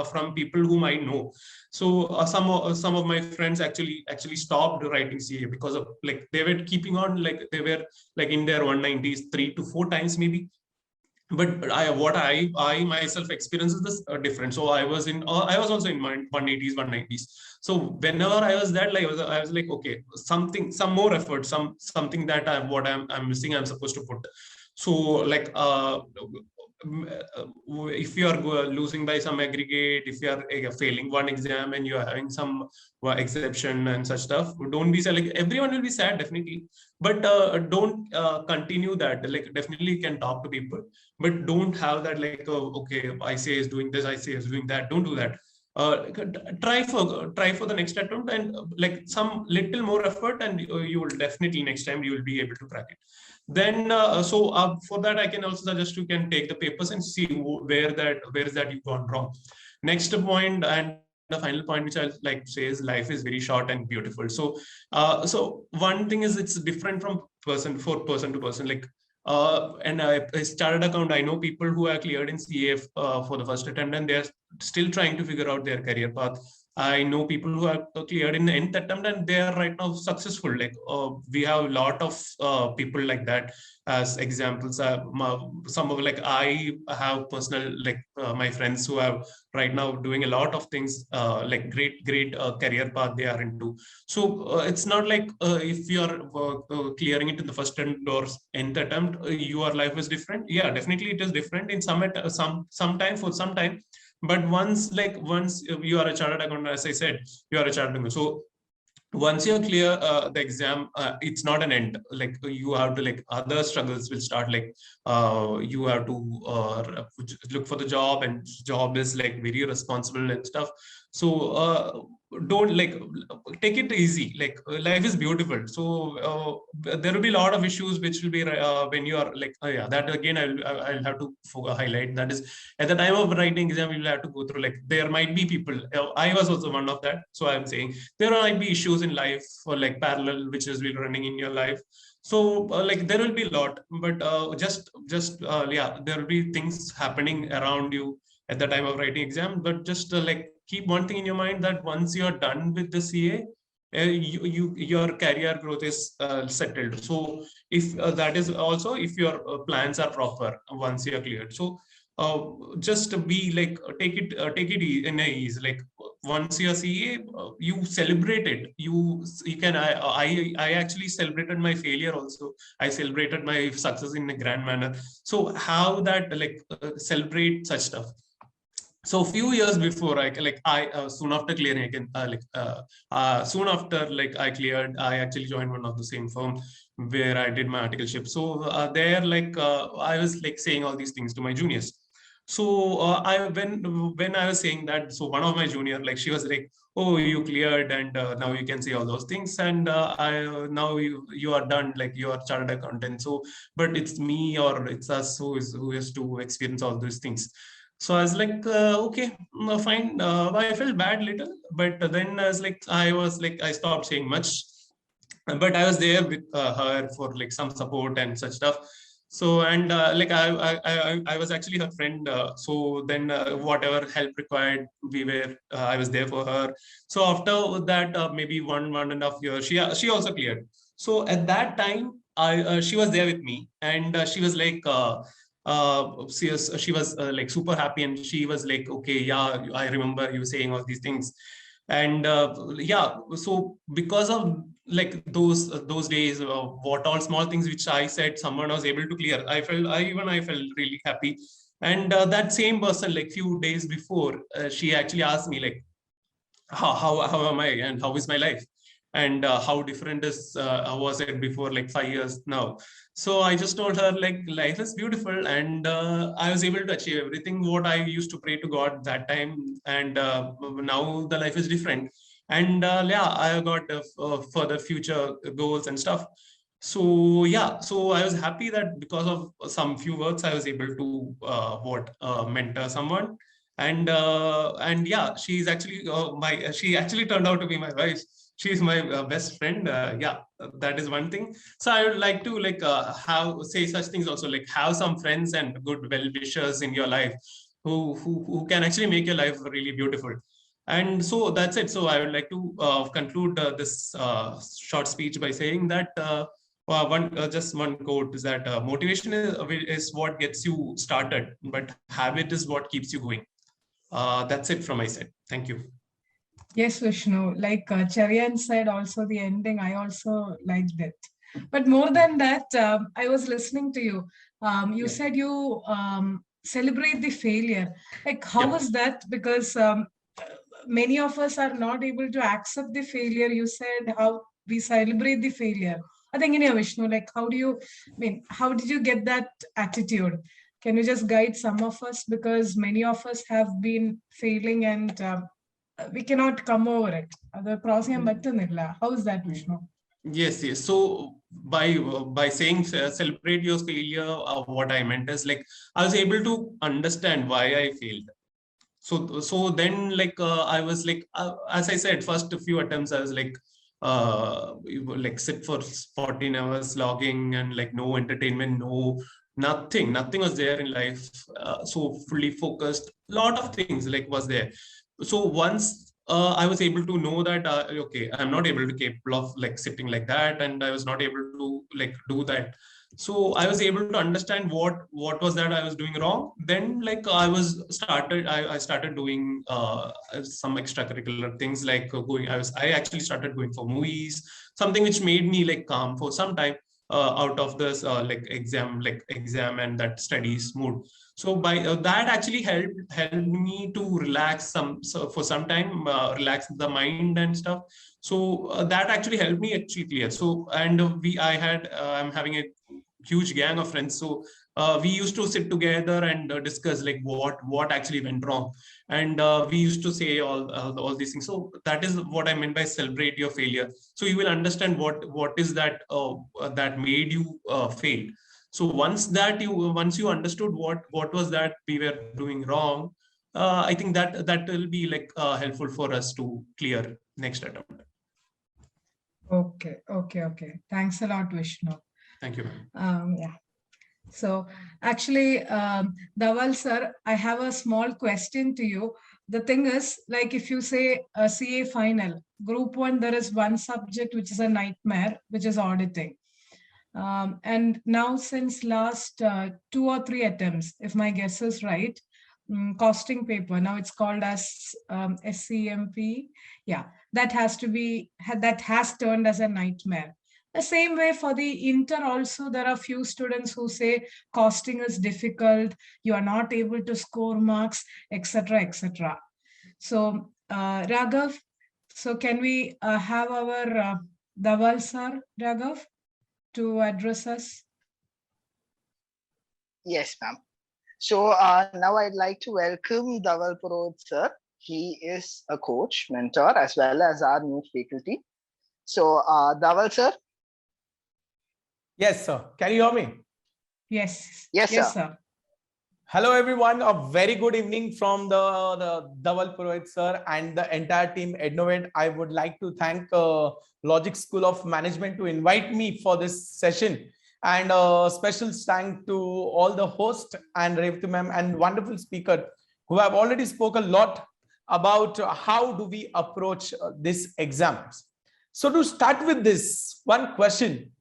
Speaker 3: from people whom I know. So some of my friends actually stopped writing CA because of like they were keeping on, like they were like in their 190s 3 to 4 times maybe. But I myself experienced this different. So I was also in my 180s, 190s. So whenever I was that, like I was like, okay, some more effort, something that I'm missing, I'm supposed to put. So like if you are losing by some aggregate, if you are failing one exam and you are having some exception and such stuff, don't be sad. Like everyone will be sad, definitely, but don't continue that. Like definitely you can talk to people, but don't have that like, okay, ICA is doing this, ICA is doing that. Don't do that. Try for the next attempt, and like some little more effort, and you will definitely next time you will be able to crack it. Then for that I can also suggest you can take the papers and see where is that you've gone wrong. Next point, and the final point which I like to say is, life is very short and beautiful. So so one thing is, it's different from person to person. Like and I started account, I know people who are cleared in CA for the first attempt, and they're still trying to figure out their career path. I know people who are cleared in the nth attempt and they are right now successful. Like we have a lot of people like that as examples. Some of, like I have personal, like my friends who are right now doing a lot of things, like great career path they are into. So it's not like if you are clearing it in the first attempt or nth attempt, your life is different. Yeah, definitely it is different in some time, for some time. But once you are a chartered accountant, as I said, you are a chartered accountant. So once you clear the exam, it's not an end. Like you have to, like other struggles will start. Like you have to look for the job, and job is like very responsible and stuff. So don't like take it easy. Like life is beautiful. So there will be a lot of issues which will be when you are like, yeah, that again I'll have to highlight. That is, at the time of writing exam, you'll have to go through, like there might be people. I was also one of that. So I'm saying there might be issues in life, or like parallel which is running in your life. So like there will be a lot, but yeah, there will be things happening around you at the time of writing exam. But just like keep one thing in your mind, that once you're done with the CA, your career growth is settled. So if that is also, if your plans are proper once you're cleared. So just be like, take it in a ease. Like once you're CA, you celebrate it. You can. I actually celebrated my failure also. I celebrated my success in a grand manner. So how that, like celebrate such stuff. So a few years before, I soon after clearing, soon after I cleared, I actually joined one of the same firm where I did my articleship. So there, I was like saying all these things to my juniors. So I when I was saying that, so one of my junior, like she was like, "Oh, you cleared, and now you can say all those things, and now you are done, like you are chartered accountant." So, but it's me or it's us who is to experience all these things. So I was like, okay, fine. I felt bad little, but then I stopped saying much. But I was there with her for like some support and such stuff. So and I was actually her friend. So then whatever help required, I was there for her. So after that, maybe 1.5 years, she also cleared. So at that time, she was there with me, and she was like. She was like super happy, and she was like, okay, yeah, I remember you saying all these things. And yeah, so because of like those days, what all small things which I said someone was able to clear, I felt really happy. And that same person, like few days before, she actually asked me like, how am I and how is my life, and how different is was it before, like 5 years now. So I just told her like life is beautiful, and I was able to achieve everything what I used to pray to God that time, and now the life is different. And yeah, I got further future goals and stuff. So yeah, so I was happy that because of some few words I was able to mentor someone. And yeah, she's actually my she actually turned out to be my wife. She's my best friend. Yeah, that is one thing. So I would like to have say such things also, like have some friends and good well wishers in your life who can actually make your life really beautiful. And so that's it. So I would like to conclude this short speech by saying that just one quote is that motivation is what gets you started, but habit is what keeps you going. That's it from my side. Thank you.
Speaker 1: Yes, Vishnu, like Charian said, also the ending, I also liked it. But more than that, I was listening to you. You
Speaker 3: Yeah.
Speaker 1: said you celebrate the failure. Like, how
Speaker 3: Yeah.
Speaker 1: was that? Because many of us are not able to accept the failure. You said how we celebrate the failure. I think, Vishnu, like, how do you, I mean, how did you get that attitude? Can you just guide some of us? Because many of us have been failing and we cannot come over it. അത് cross ചെയ്യാൻ പറ്റുന്നില്ല. How is that, Vishnu?
Speaker 3: Yes, yes. So by saying celebrate your failure, what I meant is like I was able to understand why I failed. So then I was like as I said, first a few attempts I was like sit for 14 hours logging, and like no entertainment, nothing was there in life. So fully focused, lot of things like was there. So once I was able to know that okay, I'm not able to capable of like sitting like that, and I was not able to like do that. So I was able to understand what was that I was doing wrong. Then like I started doing some extracurricular things, like I actually started going for movies, something which made me like calm for some time, out of this exam and that studies mood. So by that actually helped me to relax for some time, relax the mind and stuff. So that actually helped me actually clear. So and I'm having a huge gang of friends. So we used to sit together and discuss like what actually went wrong, and we used to say all these things. So that is what I meant by celebrate your failure. So you will understand what is that that made you fail. So once you understood what was that we were doing wrong, I think that will be like helpful for us to clear next attempt.
Speaker 1: Okay. Thanks a lot, Vishnu.
Speaker 3: Thank you, ma'am.
Speaker 1: Yeah. So actually, Dawal sir, I have a small question to you. The thing is, like if you say a CA final, group 1, there is one subject which is a nightmare, which is auditing. And now since last 2 or 3 attempts, if my guess is right, costing paper, now it's called as SCMP. Yeah, that has turned as a nightmare. The same way for the inter also, there are few students who say costing is difficult, you are not able to score marks, etc., etc. So, Raghav, so can we have our Dhaval sir, Raghav, to address us?
Speaker 4: Yes, ma'am. So now I'd like to welcome Dhaval Purohit sir. He is a coach, mentor, as well as our new faculty. So Dhaval sir.
Speaker 5: Yes, sir. Can you hear me?
Speaker 1: Yes.
Speaker 4: Yes,
Speaker 1: Yes,
Speaker 4: sir.
Speaker 1: sir.
Speaker 5: Hello, everyone. A very good evening from the Dhaval Purohit sir and the entire team Ednovate. I would like to thank Logic School of Management to invite me for this session. And special thanks to all the host and Revati ma'am and wonderful speaker who have already spoke a lot about how do we approach these exams. So to start with this one question,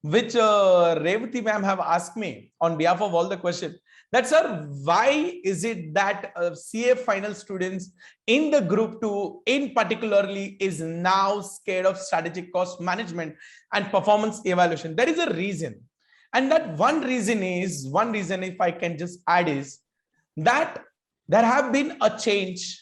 Speaker 5: which Revati ma'am have asked me on behalf of all the questions, that sir, why is it that CA final students in the group 2 in particularly is now scared of strategic cost management and performance evaluation? There is a reason. And that one reason if I can just add, is that there have been a change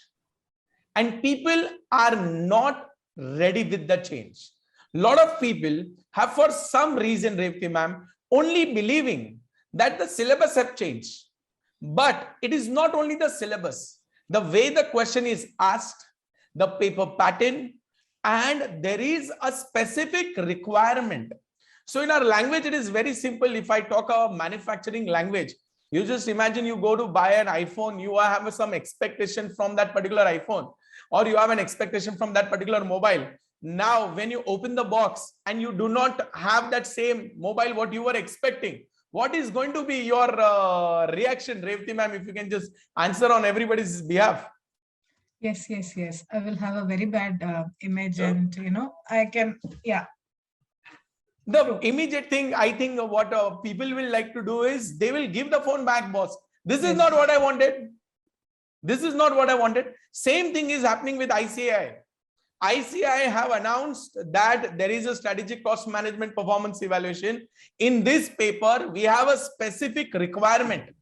Speaker 5: and people are not ready with the change. A lot of people have, for some reason, Revati ma'am, only believing that the syllabus have changed. But it is not only the syllabus, the way the question is asked, the paper pattern, and there is a specific requirement. So in our language, it is very simple. If I talk about manufacturing language, you just imagine you go to buy an iPhone, you have some expectation from that particular iPhone, or you have an expectation from that particular mobile. Now, when you open the box and you do not have that same mobile, what you were expecting, what is going to be your reaction, Revati ma'am, if you can just answer on everybody's behalf?
Speaker 1: Yes. I will have a very bad image, and I can, yeah.
Speaker 5: The immediate thing, I think what people will like to do is they will give the phone back, boss. This is not what I wanted. This is not what I wanted. Same thing is happening with ICAI. ICAI have announced that there is a strategic cost management performance evaluation. In this paper, we have a specific requirement.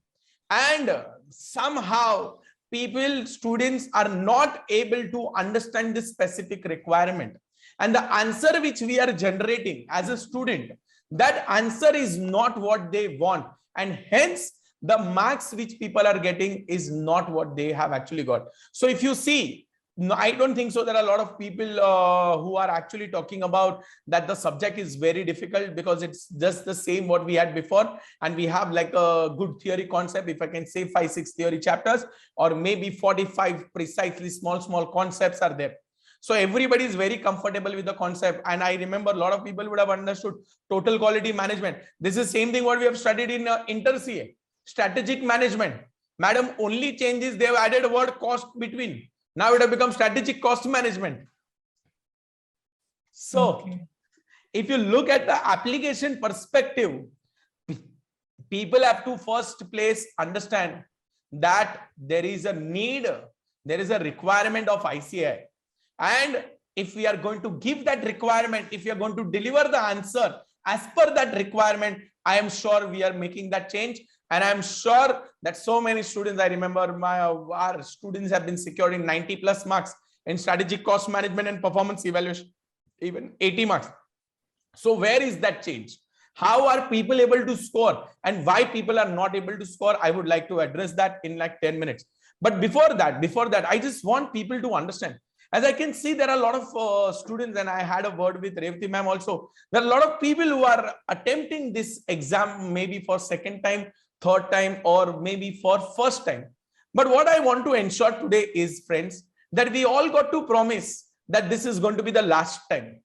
Speaker 5: And somehow students are not able to understand this specific requirement. And the answer which we are generating as a student, that answer is not what they want. And hence, the marks which people are getting is not what they have actually got. So if you see, no, I don't think so. There are a lot of people who are actually talking about that the subject is very difficult because it's just the same what we had before. And we have like a good theory concept, if I can say 5-6 theory chapters, or maybe 45 precisely small concepts are there. So everybody is very comfortable with the concept. And I remember a lot of people would have understood total quality management. This is same thing what we have studied in inter-CA, strategic management. Madam, only changes they have added a word cost between. Now it has become strategic cost management. So if you look at the application perspective, people have to first place understand that there is a need, there is a requirement of ICAI. And if we are going to give that requirement, if we are going to deliver the answer as per that requirement, I am sure we are making that change. And I'm sure that so many students, I remember our students have been securing 90+ marks in strategic cost management and performance evaluation, even 80 marks. So where is that change? How are people able to score, and why people are not able to score? I would like to address that in like 10 minutes. But before that, I just want people to understand. As I can see, there are a lot of students, and I had a word with Revati ma'am also. There are a lot of people who are attempting this exam maybe for second time, third time, or maybe for first time. But what I want to ensure today is, friends, that we all got to promise that this is going to be the last time.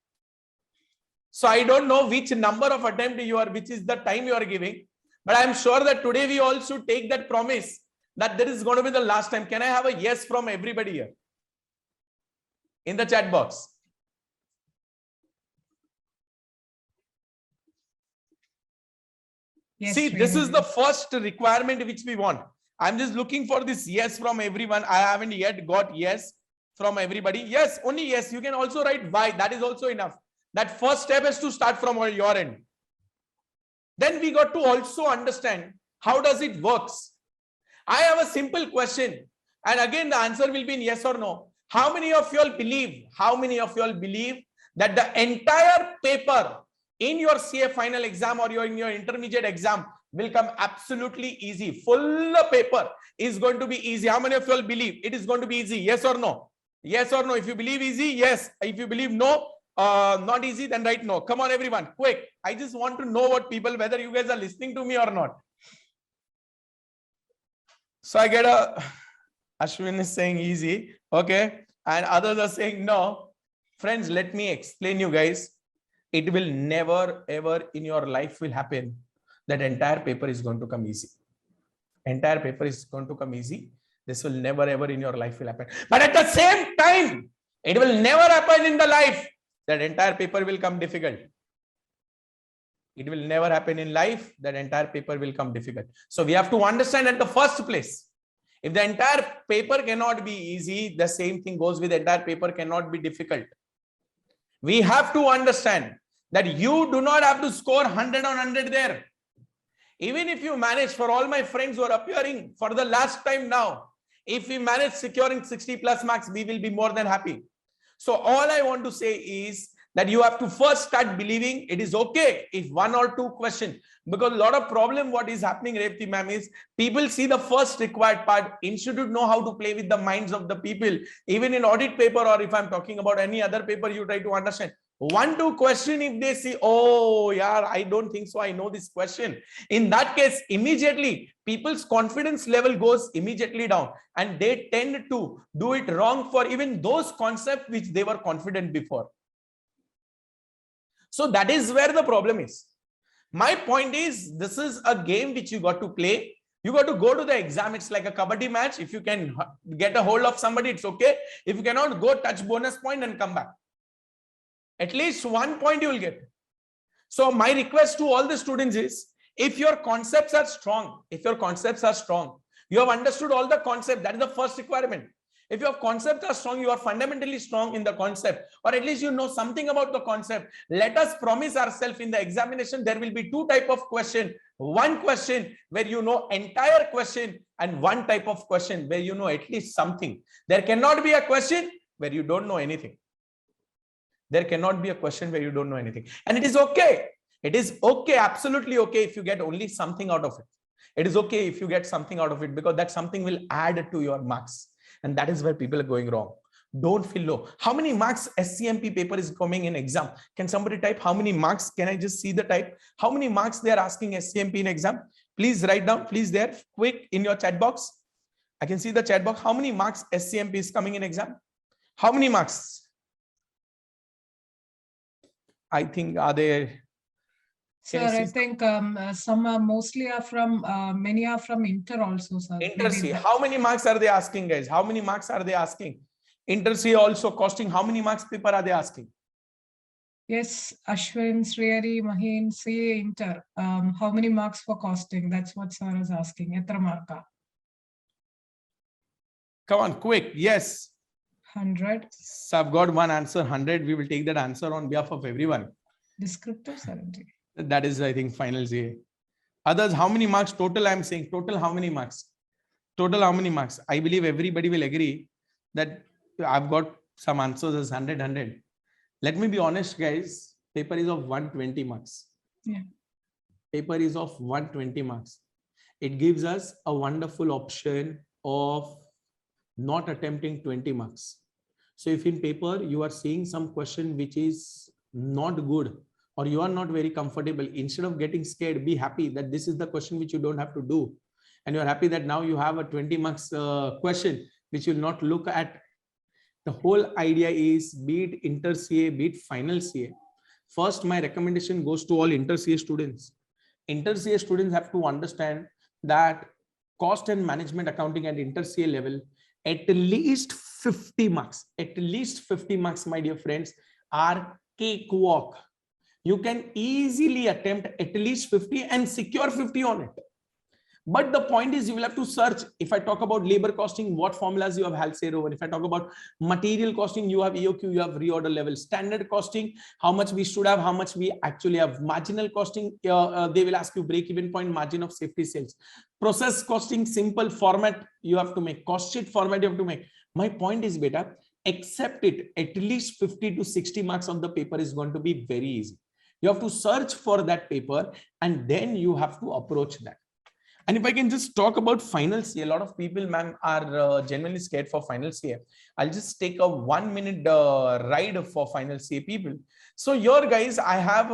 Speaker 5: So I don't know which number of attempt you are, which is the time you are giving, but I'm sure that today we all should take that promise that this is going to be the last time. Can I have a yes from everybody here in the chat box? Yes, see, this is the first requirement which we want. I'm just looking for this yes from everyone. I haven't yet got yes from everybody. Yes, only yes. You can also write why. That is also enough. That first step has to start from your end. Then we got to also understand how does it works. I have a simple question, and again the answer will be in yes or no. How many of you all believe? How many of you all believe that the entire paper in your CA final exam or in your intermediate exam will come absolutely easy? Full paper is going to be easy. How many of you all believe it is going to be easy? Yes or no? Yes or no? If you believe easy, yes. If you believe no, not easy, then write no. Come on, everyone, quick. I just want to know what people, whether you guys are listening to me or not. So I get a, Ashwin is saying easy, okay, and others are saying no. Friends, let me explain you guys. It will never ever in your life will happen that entire paper is going to come easy. Entire paper is going to come easy. This will never ever in your life will happen. But at the same time, it will never happen in the life that entire paper will come difficult. It will never happen in life that entire paper will come difficult. So we have to understand at the first place, if the entire paper cannot be easy, the same thing goes with the entire paper cannot be difficult. We have to understand that you do not have to score 100 on 100 there. Even if you manage, for all my friends who are appearing for the last time now, if we manage securing 60 plus marks, we will be more than happy. So all I want to say is that you have to first start believing it is okay if 1 or 2 questions, because a lot of problem what is happening, Revati ma'am, is people see the first required part. Institute know how to play with the minds of the people. Even in audit paper, or if I'm talking about any other paper, you try to understand 1-2 question. If they see, oh yeah, I don't think so, I know this question, in that case immediately people's confidence level goes immediately down, and they tend to do it wrong for even those concepts which they were confident before. So that is where the problem is. My point is, this is a game which you got to play. You got to go to the exam. It's like a kabaddi match. If you can get a hold of somebody, it's okay. If you cannot, go touch bonus point and come back. At least 1 point you will get. So my request to all the students is, if your concepts are strong, you have understood all the concept, that is the first requirement. If your concepts are strong, you are fundamentally strong in the concept, or at least you know something about the concept. Let us promise ourselves in the examination, there will be 2 types of question. One question where you know entire question, and one type of question where you know at least something. There cannot be a question where you don't know anything. There cannot be a question where you don't know anything. And it is okay. It is okay, absolutely okay if you get only something out of it. It is okay if you get something out of it, because that something will add to your marks. And that is where people are going wrong. Don't feel low. How many marks SCMP paper is coming in exam? Can somebody type how many marks? Can I just see the type? How many marks they are asking SCMP in exam? Please write down, please there, quick in your chat box. I can see the chat box. How many marks SCMP is coming in exam? How many marks? I think are there?
Speaker 1: Sir, I think some are mostly are from, many are from Inter also, sir.
Speaker 5: Inter C. How many marks are they asking, guys? How many marks are they asking? Inter C also costing, how many marks paper are they asking?
Speaker 1: Yes, Ashwin, Sriyari, Mahin, CA Inter. How many marks for costing? That's what sir is asking. Etra marka?
Speaker 5: Come on, quick. Yes.
Speaker 1: 100.
Speaker 5: So I've got one answer, 100. We will take that answer on behalf of everyone.
Speaker 1: Descriptive 70.
Speaker 5: That is, I think, final CA. Others, how many marks total? I'm saying total, how many marks? Total, how many marks? I believe everybody will agree that I've got some answers as 100, 100. Let me be honest, guys. Paper is of 120 marks.
Speaker 1: Yeah.
Speaker 5: Paper is of 120 marks. It gives us a wonderful option of not attempting 20 marks. So if in paper you are seeing some question which is not good, or you are not very comfortable, instead of getting scared, be happy that this is the question which you don't have to do. And you're happy that now you have a 20 marks question which you'll not look at. The whole idea is, be it Inter CA, be it final CA. First, my recommendation goes to all Inter CA students. Inter CA students have to understand that cost and management accounting at Inter CA level, at least 50 marks, my dear friends, are cakewalk. You can easily attempt at least 50 and secure 50 on it. But the point is, you will have to search. If I talk about labor costing, what formulas you have Halsey over. If I talk about material costing, you have EOQ, you have reorder level. Standard costing, how much we should have, how much we actually have. Marginal costing, they will ask you break-even point, margin of safety sales. Process costing, simple format you have to make. Cost sheet format you have to make. My point is, beta, accept it. At least 50 to 60 marks on the paper is going to be very easy. You have to search for that paper and then you have to approach that. And if I can just talk about final CA, a lot of people, ma'am, are genuinely scared for final CA. I'll just take a 1 minute ride for final CA people. So here, guys, I have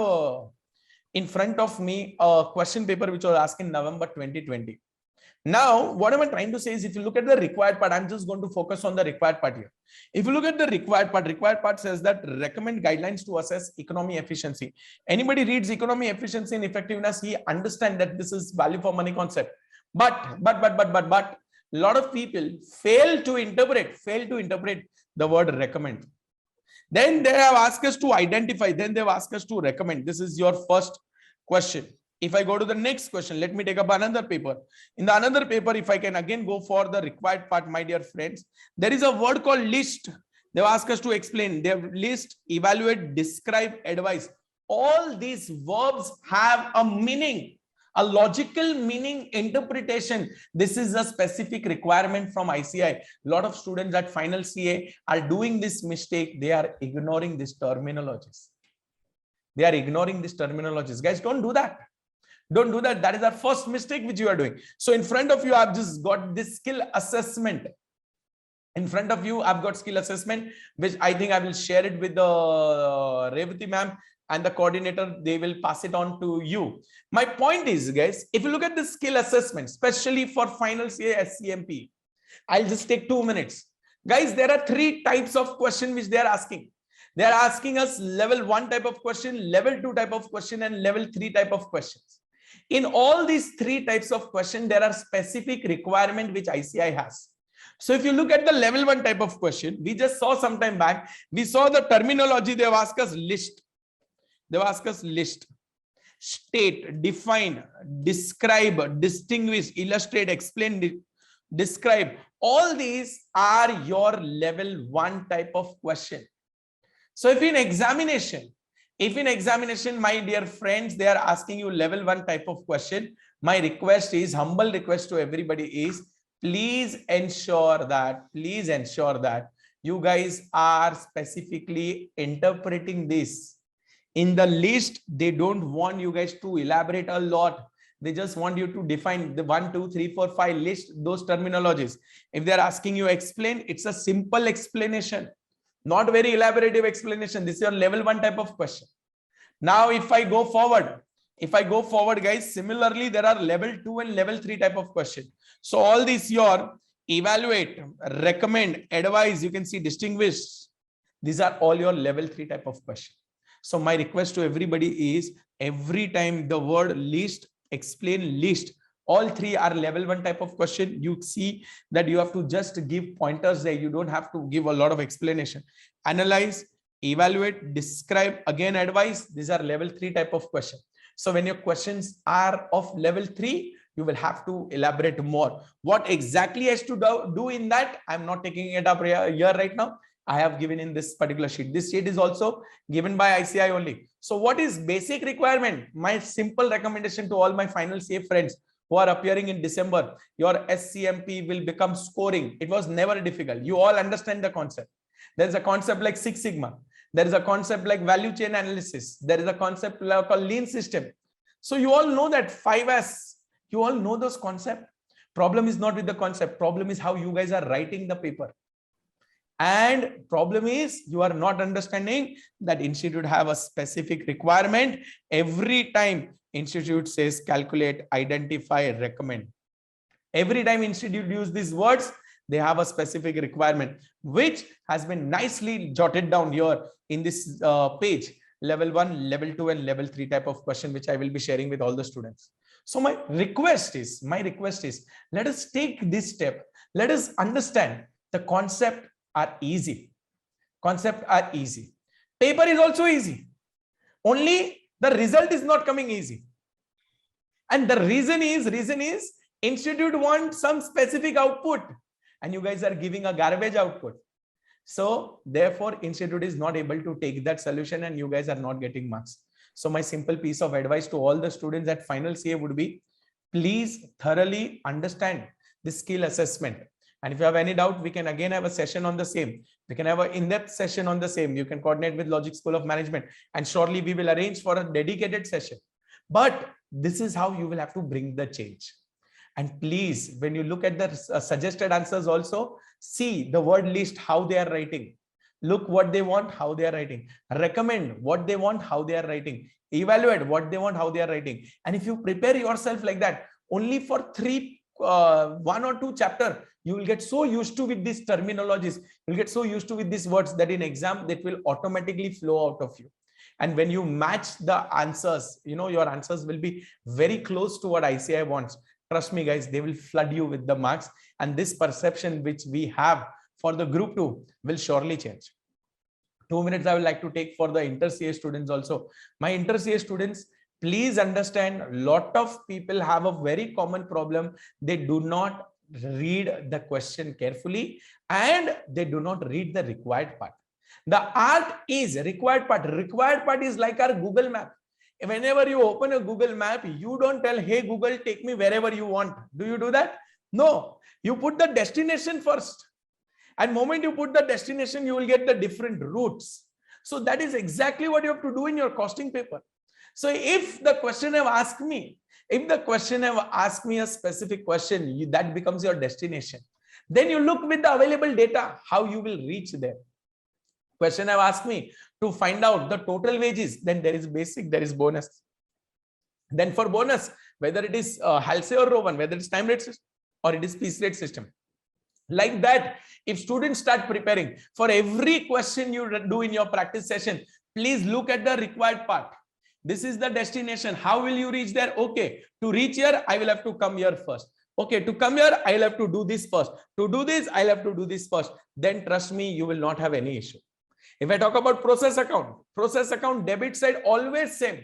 Speaker 5: in front of me a question paper which was asked in November 2020. Now, what am I trying to say is, if you look at the required part, I'm just going to focus on the required part here. If you look at the required part says that recommend guidelines to assess economy efficiency. Anybody reads economy efficiency and effectiveness, he understands that this is value for money concept. But a lot of people fail to interpret the word recommend. Then they have asked us to identify, then they've asked us to recommend. This is your first question. If I go to the next question, let me take up another paper. In the another paper, if I can again go for the required part, my dear friends, there is a word called list. They've asked us to explain. They have list, evaluate, describe, advise. All these verbs have a meaning, a logical meaning, interpretation. This is a specific requirement from ICI. A lot of students at final CA are doing this mistake. They are ignoring these terminologies. Guys, don't do that. Don't do that. That is our first mistake which you are doing. So in front of you, I've just got this skill assessment. In front of you, I've got skill assessment, which I think I will share it with the Revati ma'am and the coordinator. They will pass it on to you. My point is, guys, if you look at the skill assessment, especially for final CA SCMP, I'll just take 2 minutes. Guys, there are 3 types of questions which they are asking. They are asking us level 1 type of question, level 2 type of question, and level 3 type of questions. In all these 3 types of questions, there are specific requirements which ICI has. So if you look at the level 1 type of question, we just saw some time back, we saw the terminology. They've asked us list. They've asked us list, state, define, describe, distinguish, illustrate, explain, describe. All these are your level 1 type of question. So if in examination, my dear friends, they are asking you level 1 type of question, my request is, humble request to everybody is, please ensure that you guys are specifically interpreting this. In the list, they don't want you guys to elaborate a lot. They just want you to define the 1, 2, 3, 4, 5 list, those terminologies. If they're asking you explain, it's a simple explanation. Not very elaborative explanation. This is your level 1 type of question. Now, if I go forward, guys, similarly, there are level 2 and level 3 type of question. So all these your evaluate, recommend, advise, you can see distinguish. These are all your level 3 type of question. So my request to everybody is, every time the word list, explain, list, all 3 are level 1 type of question. You see that you have to just give pointers there. You don't have to give a lot of explanation. Analyze, evaluate, describe, again advise. These are level 3 type of question. So when your questions are of level 3, you will have to elaborate more. What exactly has to do in that? I'm not taking it up here right now. I have given in this particular sheet. This sheet is also given by ICI only. So what is basic requirement? My simple recommendation to all my final CA friends who are appearing in December, your SCMP will become scoring. It was never difficult. You all understand the concept. There is a concept like Six Sigma. There is a concept like value chain analysis. There is a concept called lean system. So you all know that 5S. You all know those concepts. Problem is not with the concept. Problem is how you guys are writing the paper. And problem is you are not understanding that institute have a specific requirement. Every time institute says calculate, identify, recommend. Every time institute use these words, they have a specific requirement, which has been nicely jotted down here in this page. Level 1, level 2, and level 3 type of question, which I will be sharing with all the students. So my request is, let us take this step. Let us understand the concept are easy. Paper is also easy. Only the result is not coming easy. And the reason is Institute wants some specific output, and you guys are giving a garbage output. So therefore, institute is not able to take that solution, and you guys are not getting marks. So my simple piece of advice to all the students at final CA would be, please thoroughly understand the skill assessment. And if you have any doubt, we can again have a session on the same. We can have an in-depth session on the same. You can coordinate with Logic School of Management, and shortly we will arrange for a dedicated session. But this is how you will have to bring the change. And please, when you look at the suggested answers also, see the word list, how they are writing. Look what they want, how they are writing. Recommend what they want, how they are writing. Evaluate what they want, how they are writing. And if you prepare yourself like that, only for 1 or 2 chapters, you will get so used to with these terminologies. You'll get so used to with these words that in exam, that will automatically flow out of you. And when you match the answers, your answers will be very close to what ICI wants. Trust me, guys, they will flood you with the marks. And this perception which we have for the group 2 will surely change. 2 minutes I would like to take for the inter-CA students also. My inter-CA students, please understand, a lot of people have a very common problem. They do not read the question carefully, and they do not read the required part. The art is required part. Required part is like our Google map. Whenever you open a Google map, you don't tell, hey, Google, take me wherever you want. Do you do that? No, you put the destination first. And moment you put the destination, you will get the different routes. So that is exactly what you have to do in your costing paper. So if the question have asked me, a specific question, that becomes your destination. Then you look with the available data, how you will reach there. Question have asked me to find out the total wages, then there is basic, there is bonus. Then for bonus, whether it is Halsey or Rowan, whether it's time rate system or it is piece rate system. Like that, if students start preparing for every question you do in your practice session, please look at the required part. This is the destination. How will you reach there? Okay, to reach here, I will have to come here first. Okay, to come here, I'll have to do this first. To do this, I'll have to do this first. Then trust me, you will not have any issue. If I talk about process account debit side always same.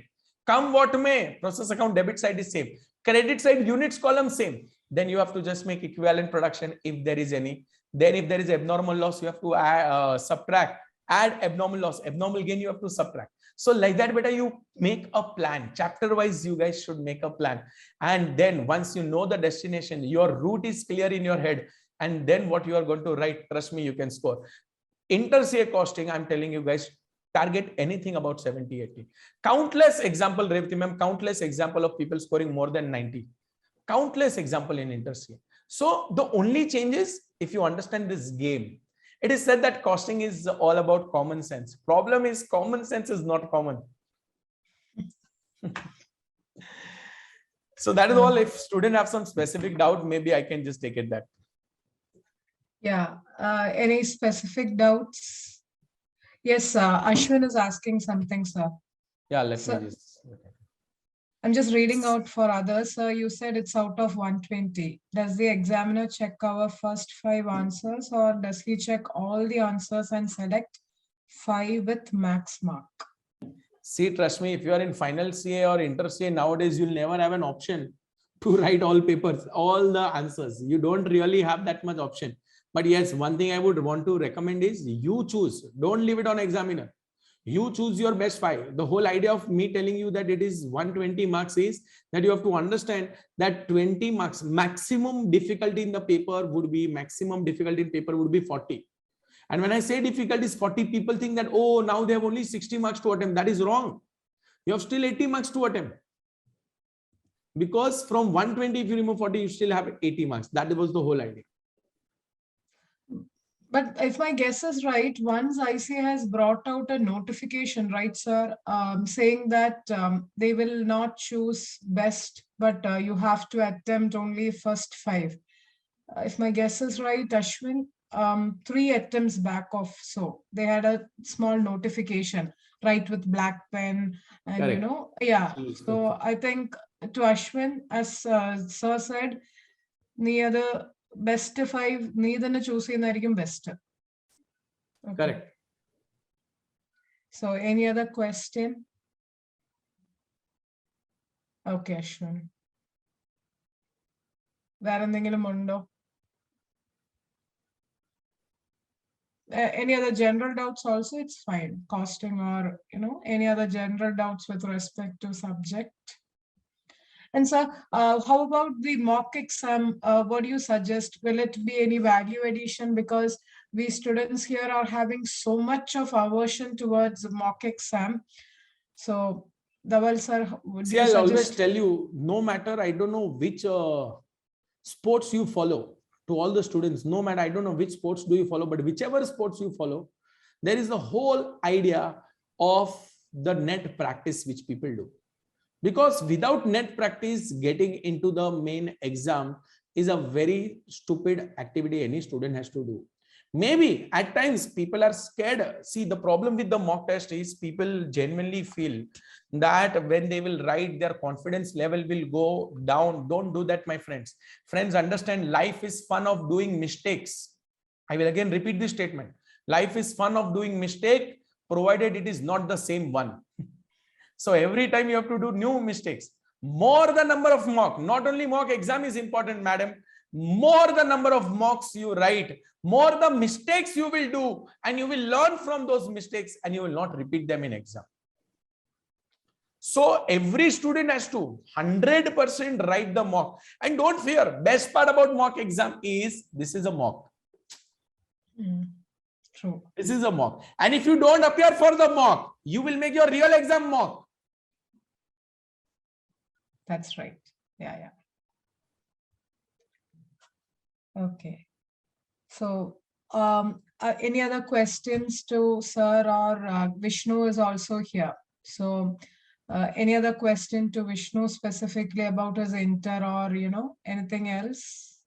Speaker 5: Come what may, process account debit side is same. Credit side units column same. Then you have to just make equivalent production if there is any. Then if there is abnormal loss, you have to add, subtract. Add abnormal loss, abnormal gain you have to subtract. So like that, beta, you make a plan. Chapter wise, you guys should make a plan. And then once you know the destination, your route is clear in your head. And then what you are going to write, trust me, you can score. Inter-CA costing, I'm telling you guys, target anything about 70, 80. Countless example, Revati ma'am, countless example of people scoring more than 90. Countless example in inter-CA. So the only change is if you understand this game. It is said that costing is all about common sense. Problem is common sense is not common. So that is all. If student have some specific doubt, maybe I can just take it that.
Speaker 1: Yeah. Any specific doubts? Yes, Ashwin is asking something, sir.
Speaker 5: Yeah, let
Speaker 1: Sir,
Speaker 5: me just.
Speaker 1: I'm just reading out for others. Sir, you said it's out of 120. Does the examiner check our first 5 answers, or does he check all the answers and select 5 with max mark?
Speaker 5: See, trust me, if you are in final CA or inter-CA nowadays, you'll never have an option to write all papers, all the answers. You don't really have that much option. But yes, one thing I would want to recommend is you choose. Don't leave it on examiner. You choose your best 5. The whole idea of me telling you that it is 120 marks is that you have to understand that 20 marks, maximum difficulty in the paper would be, 40. And when I say difficulty is 40, people think that, oh, now they have only 60 marks to attempt. That is wrong. You have still 80 marks to attempt. Because from 120, if you remove 40, you still have 80 marks. That was the whole idea.
Speaker 1: But if my guess is right, once ICA has brought out a notification, right, sir, saying that they will not choose best, but you have to attempt only first 5. If my guess is right, Ashwin, 3 attempts back off, so they had a small notification, right, with black pen, and
Speaker 5: Correct.
Speaker 1: you know, yeah. So I think to Ashwin, as sir said, near the best 5, neither choose best. Okay.
Speaker 5: Correct.
Speaker 1: So any other question? Okay, Ashwin. വേറെ എന്തെങ്കിലും ഉണ്ടോ? Any other general doubts also, it's fine. Costing or, any other general doubts with respect to subject. And sir, how about the mock exam? What do you suggest? Will it be any value addition? Because we students here are having so much of aversion towards the mock exam. So, Dhaval sir, would
Speaker 5: See,
Speaker 1: you
Speaker 5: I'll always
Speaker 1: suggest?
Speaker 5: tell you, no matter, I don't know which sports you follow, to all the students, no matter, I don't know which sports do you follow, but whichever sports you follow, there is the whole idea of the net practice which people do. Because without net practice, getting into the main exam is a very stupid activity any student has to do. Maybe at times people are scared. See, the problem with the mock test is people genuinely feel that when they will write, their confidence level will go down. Don't do that, my friends. Friends, understand, life is fun of doing mistakes. I will again repeat this statement. Life is fun of doing mistake, provided it is not the same one. So every time you have to do new mistakes. More the number of mock, not only mock exam is important, madam. More the number of mocks you write, more the mistakes you will do, and you will learn from those mistakes and you will not repeat them in exam. So every student has to 100% write the mock. And don't fear, best part about mock exam is this is a mock.
Speaker 1: True.
Speaker 5: This is a mock. And if you don't appear for the mock, you will make your real exam mock.
Speaker 1: That's right. Yeah. Okay. So, any other questions to sir, or Vishnu is also here. So, any other question to Vishnu specifically about his inter, or anything else?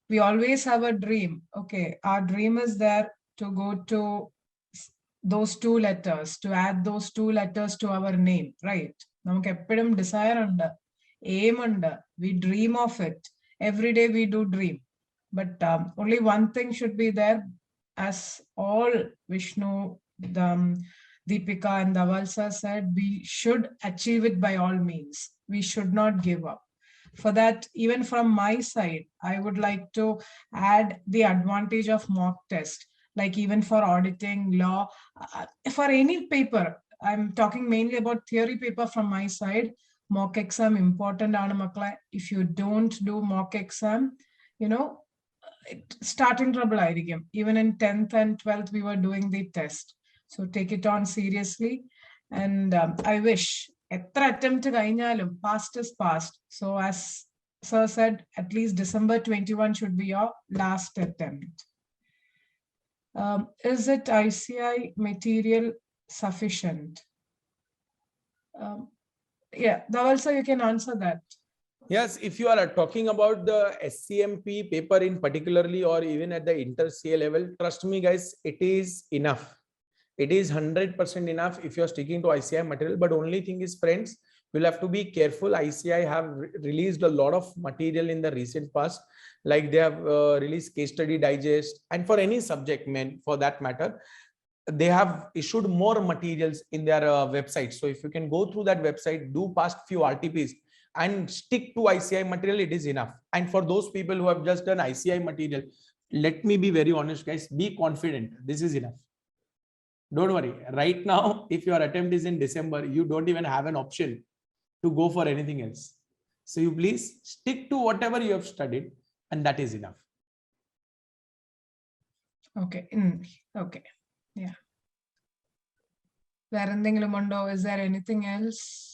Speaker 1: We always have a dream. Okay, our dream is there to go to those 2 letters, to add those 2 letters to our name, right? നമുക്ക് എപ്പോഴും desire ഉണ്ട്, aim ഉണ്ട്, we dream of it. Every day we do dream. But only one thing should be there, as all Vishnu, Deepika and Dhaval sir said, we should achieve it by all means. We should not give up. For that, even from my side, I would like to add the advantage of mock test, like even for auditing, law, for any paper. I'm talking mainly about theory paper from my side. Mock exam important. If you don't do mock exam, starting trouble. Even in 10th and 12th, we were doing the test. So take it on seriously. And I wish attempt past is past. So as sir said, at least December 21 should be your last attempt. Is it ICI material sufficient? Yeah, Dhaval sir, you can answer that.
Speaker 5: Yes, if you are talking about the SCMP paper in particularly, or even at the inter CA level, trust me guys, it is enough. It is 100% enough if you are sticking to ICI material. But only thing is, friends, you'll have to be careful. ICI have released a lot of material in the recent past, like they have released case study digest, and for any subject, for that matter, they have issued more materials in their website. So if you can go through that website, do past few RTPs and stick to ICI material, it is enough. And for those people who have just done ICI material, let me be very honest guys, be confident, this is enough. Don't worry, right now, if your attempt is in December, you don't even have an option to go for anything else. So you please stick to whatever you have studied, and that is enough.
Speaker 1: Okay. Okay. Yeah. Is there anything else?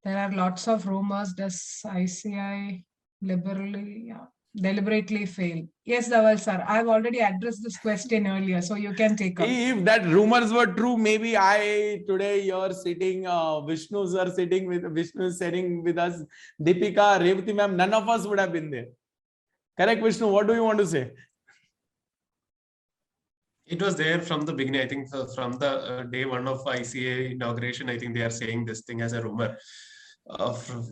Speaker 1: There are lots of rumors. Does ICI deliberately fail? Yes, Dhaval sir, I've already addressed this question earlier, so you can take up.
Speaker 5: If that rumors were true, maybe today you're sitting, Vishnu sir sitting with us, Deepika, Revati ma'am, none of us would have been there. Correct, Vishnu? What do you want to say?
Speaker 3: It was there from the beginning. I think from the day 1 of ICA inauguration, I think they are saying this thing as a rumor.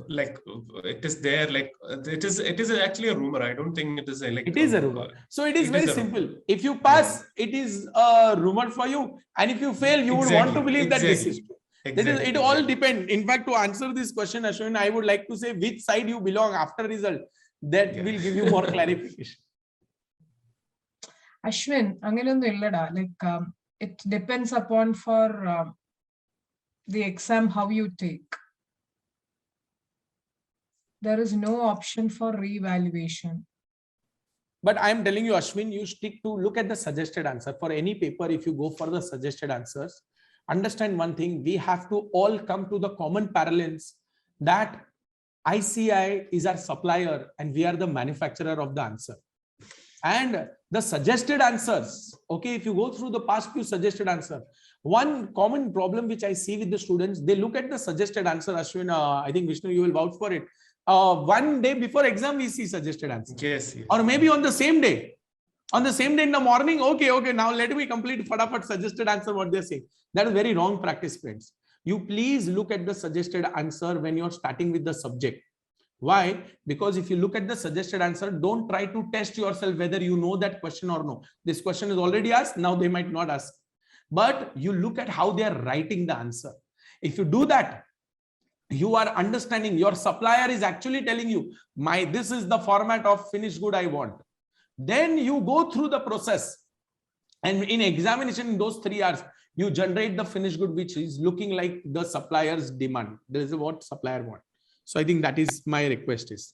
Speaker 3: like it is there, like it is actually a rumor. I don't think it is a, like
Speaker 5: It is a rumor. So it is very simple. If you pass, it is a rumor for you, and if you fail, you would want to believe that this is true.
Speaker 3: Exactly.
Speaker 5: It all depends. In fact, to answer this question, Ashwin, I would like to say which side you belong after result. That will give you more clarification.
Speaker 1: Ashwin, like it depends upon for the exam how you take. There is no option for re-evaluation.
Speaker 5: But I am telling you, Ashwin, you stick to look at the suggested answer for any paper. If you go for the suggested answers, understand one thing: we have to all come to the common parallels that ICI is our supplier and we are the manufacturer of the answer. And the suggested answers, okay, if you go through the past few suggested answer, one common problem which I see with the students, they look at the suggested answer, Ashwin, I think Vishnu, you will vouch for it. One day before exam, we see suggested answer.
Speaker 3: Yes.
Speaker 5: Or maybe on the same day. On the same day in the morning, okay, now let me complete fatapat suggested answer what they're saying. That is very wrong practice, friends. You please look at the suggested answer when you're starting with the subject. Why? Because if you look at the suggested answer, don't try to test yourself whether you know that question or no. This question is already asked, now they might not ask. But you look at how they are writing the answer. If you do that, you are understanding your supplier is actually telling you, this is the format of finished good I want. Then you go through the process. And in examination, in those 3 hours, you generate the finished good which is looking like the supplier's demand. This is what supplier want. So I think that is my request is.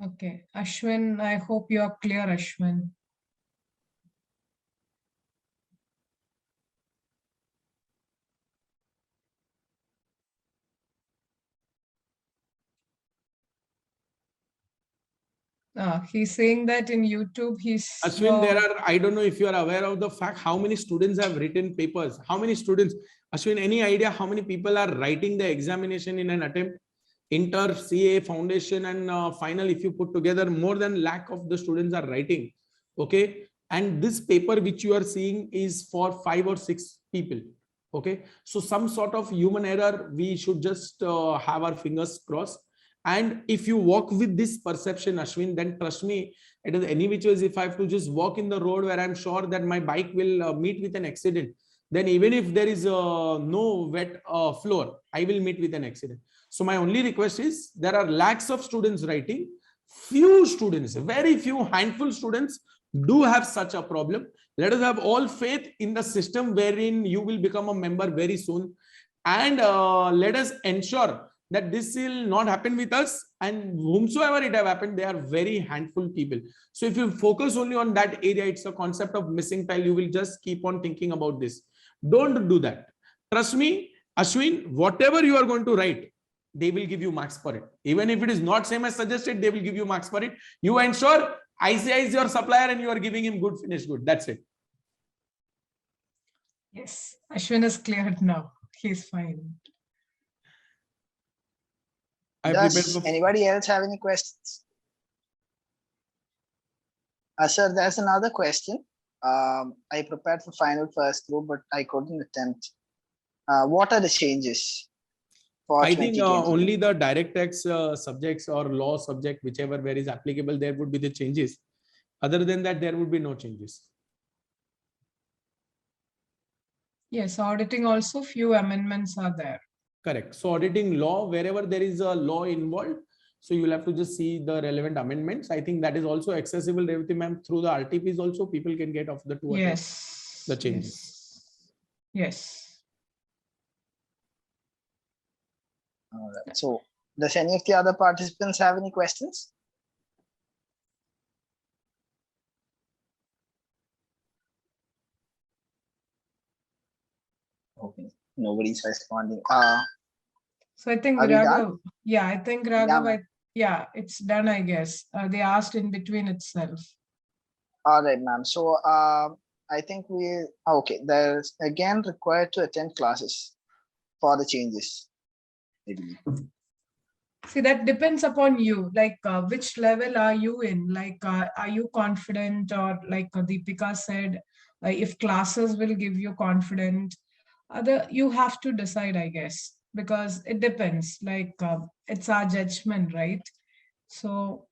Speaker 1: Okay, Ashwin, I hope you are clear, Ashwin. He's saying that in YouTube, he's...
Speaker 5: Ashwin, there are, I don't know if you are aware of the fact, how many students have written papers? How many students, Ashwin, any idea how many people are writing the examination in an attempt? Inter, CA, foundation and final, if you put together, more than lakh of the students are writing. Okay. And this paper which you are seeing is for 5 or 6 people. Okay. So some sort of human error, we should just have our fingers crossed. And if you walk with this perception, Ashwin, then trust me, it is any which ways. If I have to just walk in the road where I'm sure that my bike will meet with an accident, then even if there is no wet floor, I will meet with an accident. So my only request is, there are lakhs of students writing. Few students, very few handful students do have such a problem. Let us have all faith in the system wherein you will become a member very soon. And let us ensure that this will not happen with us, and whomsoever it have happened, they are very handful people. So if you focus only on that area, it's a concept of missing tile. You will just keep on thinking about this. Don't do that. Trust me, Ashwin, whatever you are going to write, they will give you marks for it. Even if it is not same as suggested, they will give you marks for it. You ensure ICI is your supplier and you are giving him good, finished good. That's it.
Speaker 1: Yes, Ashwin is cleared now. He's fine.
Speaker 4: Does anybody else have any questions? Sir, there's another question. I prepared for final first group, but I couldn't attempt. What are the changes?
Speaker 5: I think only the direct tax subjects or law subject, whichever where is applicable, there would be the changes. Other than that, there would be no changes.
Speaker 1: Yes, auditing also few amendments are there.
Speaker 5: Correct. So auditing law, wherever there is a law involved, so you will have to just see the relevant amendments. I think that is also accessible, Revati ma'am, through the RTPs also. People can get off the 2
Speaker 1: yes,
Speaker 5: the changes.
Speaker 1: Yes.
Speaker 4: All right. So does any of the other participants have any questions? Okay. Nobody's responding.
Speaker 1: So I think Raghav, yeah, I think Raghav, yeah, it's done, I guess. They asked in between itself.
Speaker 4: All right, ma'am. So I think okay, there's again required to attend classes for the changes, I believe.
Speaker 1: See, that depends upon you, like which level are you in? Like, are you confident, or like Deepika said, if classes will give you confidence, you have to decide, I guess, because it depends. Like it's our judgment, right? So,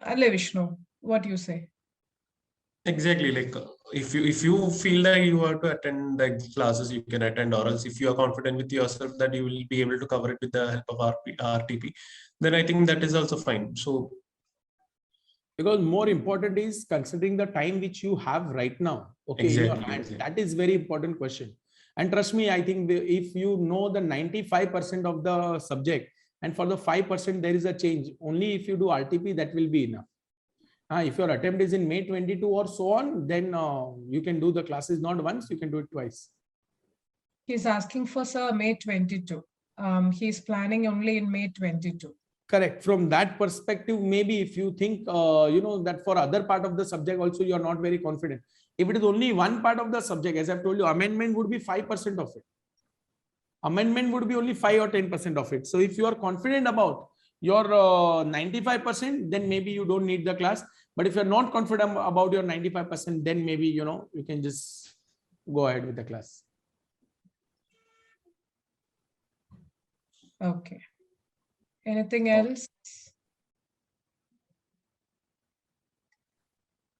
Speaker 1: Ale Vishnu, what do you say?
Speaker 3: Exactly. Like if you feel that you have to attend the classes, you can attend, or else if you are confident with yourself that you will be able to cover it with the help of RTP, then I think that is also fine. So
Speaker 5: because more important is considering the time which you have right now, okay, in your
Speaker 3: exactly,
Speaker 5: hand.
Speaker 3: exactly.
Speaker 5: That is very important question. And trust me, I think if you know the 95% of the subject, and for the 5% there is a change, only if you do RTP, that will be enough. If your attempt is in May 22 or so on, then you can do the classes not once, you can do it twice.
Speaker 1: He's asking for Sir May 22. He's planning only in May 22.
Speaker 5: Correct. From that perspective, maybe if you think, that for other part of the subject also, you are not very confident. If it is only one part of the subject, as I've told you, amendment would be 5% of it. Amendment would be only 5 or 10% of it. So if you are confident about your 95%, then maybe you don't need the class. But if you're not confident about your 95%, then maybe, you can just go ahead with the class.
Speaker 1: Okay. Anything else?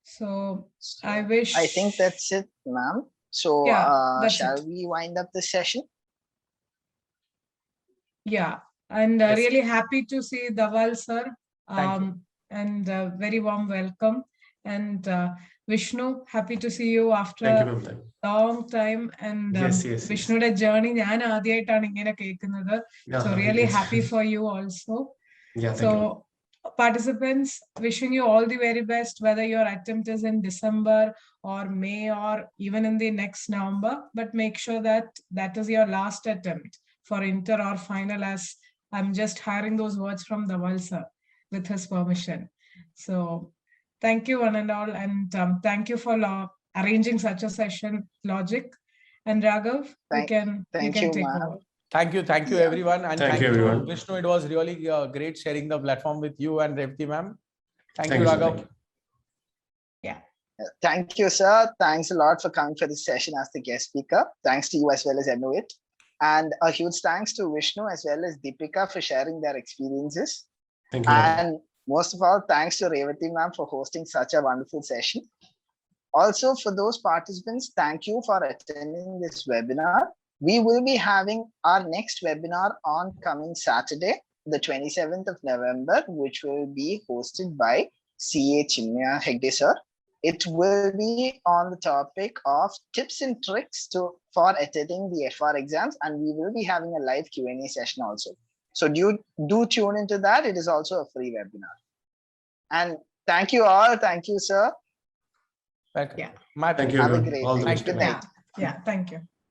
Speaker 1: So I wish.
Speaker 4: I think that's it, ma'am. So
Speaker 1: Yeah, that's
Speaker 4: shall
Speaker 1: it.
Speaker 4: we wind up the session?
Speaker 1: Yeah, and
Speaker 5: Yes.
Speaker 1: really happy to see Dhaval sir.
Speaker 5: Thank you.
Speaker 1: And very warm welcome. And Vishnu, happy to see you after
Speaker 3: Thank you, ma'am.
Speaker 1: long time. And
Speaker 3: Yes, yes, yes.
Speaker 1: Vishnu's journey, ഞാൻ ആദ്യമായിട്ടാണ് ഇങ്ങനെ കേൾക്കുന്നത്. So really
Speaker 3: yes.
Speaker 1: happy for you also.
Speaker 3: Yeah, thank you.
Speaker 1: So participants, wishing you all the very best, whether your attempt is in December or May or even in the next November, but make sure that that is your last attempt for inter or final, as I'm just hiring those words from Dhaval sir with his permission. So thank you one and all, and thank you for arranging such a session, Logic. And Raghav, you can
Speaker 4: thank
Speaker 1: take
Speaker 4: you, ma'am.
Speaker 1: over.
Speaker 5: Thank you
Speaker 4: Yeah.
Speaker 5: everyone, and
Speaker 3: Thank
Speaker 5: thank
Speaker 3: you,
Speaker 5: you
Speaker 3: everyone.
Speaker 5: Vishnu. It was really great sharing the platform with you and Revati ma'am. Thank you,
Speaker 3: sir.
Speaker 5: Raghav.
Speaker 3: Thank you.
Speaker 4: Thank you, sir. Thanks a lot for coming for this session as the guest speaker. Thanks to you as well as Innovate. And a huge thanks to Vishnu as well as Deepika for sharing their experiences.
Speaker 3: Thank you, ma'am.
Speaker 4: And most of all, thanks to Revati ma'am for hosting such a wonderful session. Also, for those participants, thank you for attending this webinar. We will be having our next webinar on coming Saturday, the 27th of November, which will be hosted by CA Chinmaya Hegde sir. It will be on the topic of tips and tricks for attending the FR exams, and we will be having a live Q&A session also. So do tune into that. It is also a free webinar. And thank you all. Thank you, sir.
Speaker 5: Thank you.
Speaker 1: Yeah.
Speaker 5: My
Speaker 3: Thank you,
Speaker 4: Have a
Speaker 3: everyone.
Speaker 4: great
Speaker 3: All the
Speaker 4: day.
Speaker 3: best.
Speaker 4: Good
Speaker 3: Bye.
Speaker 4: night.
Speaker 1: Yeah, thank you.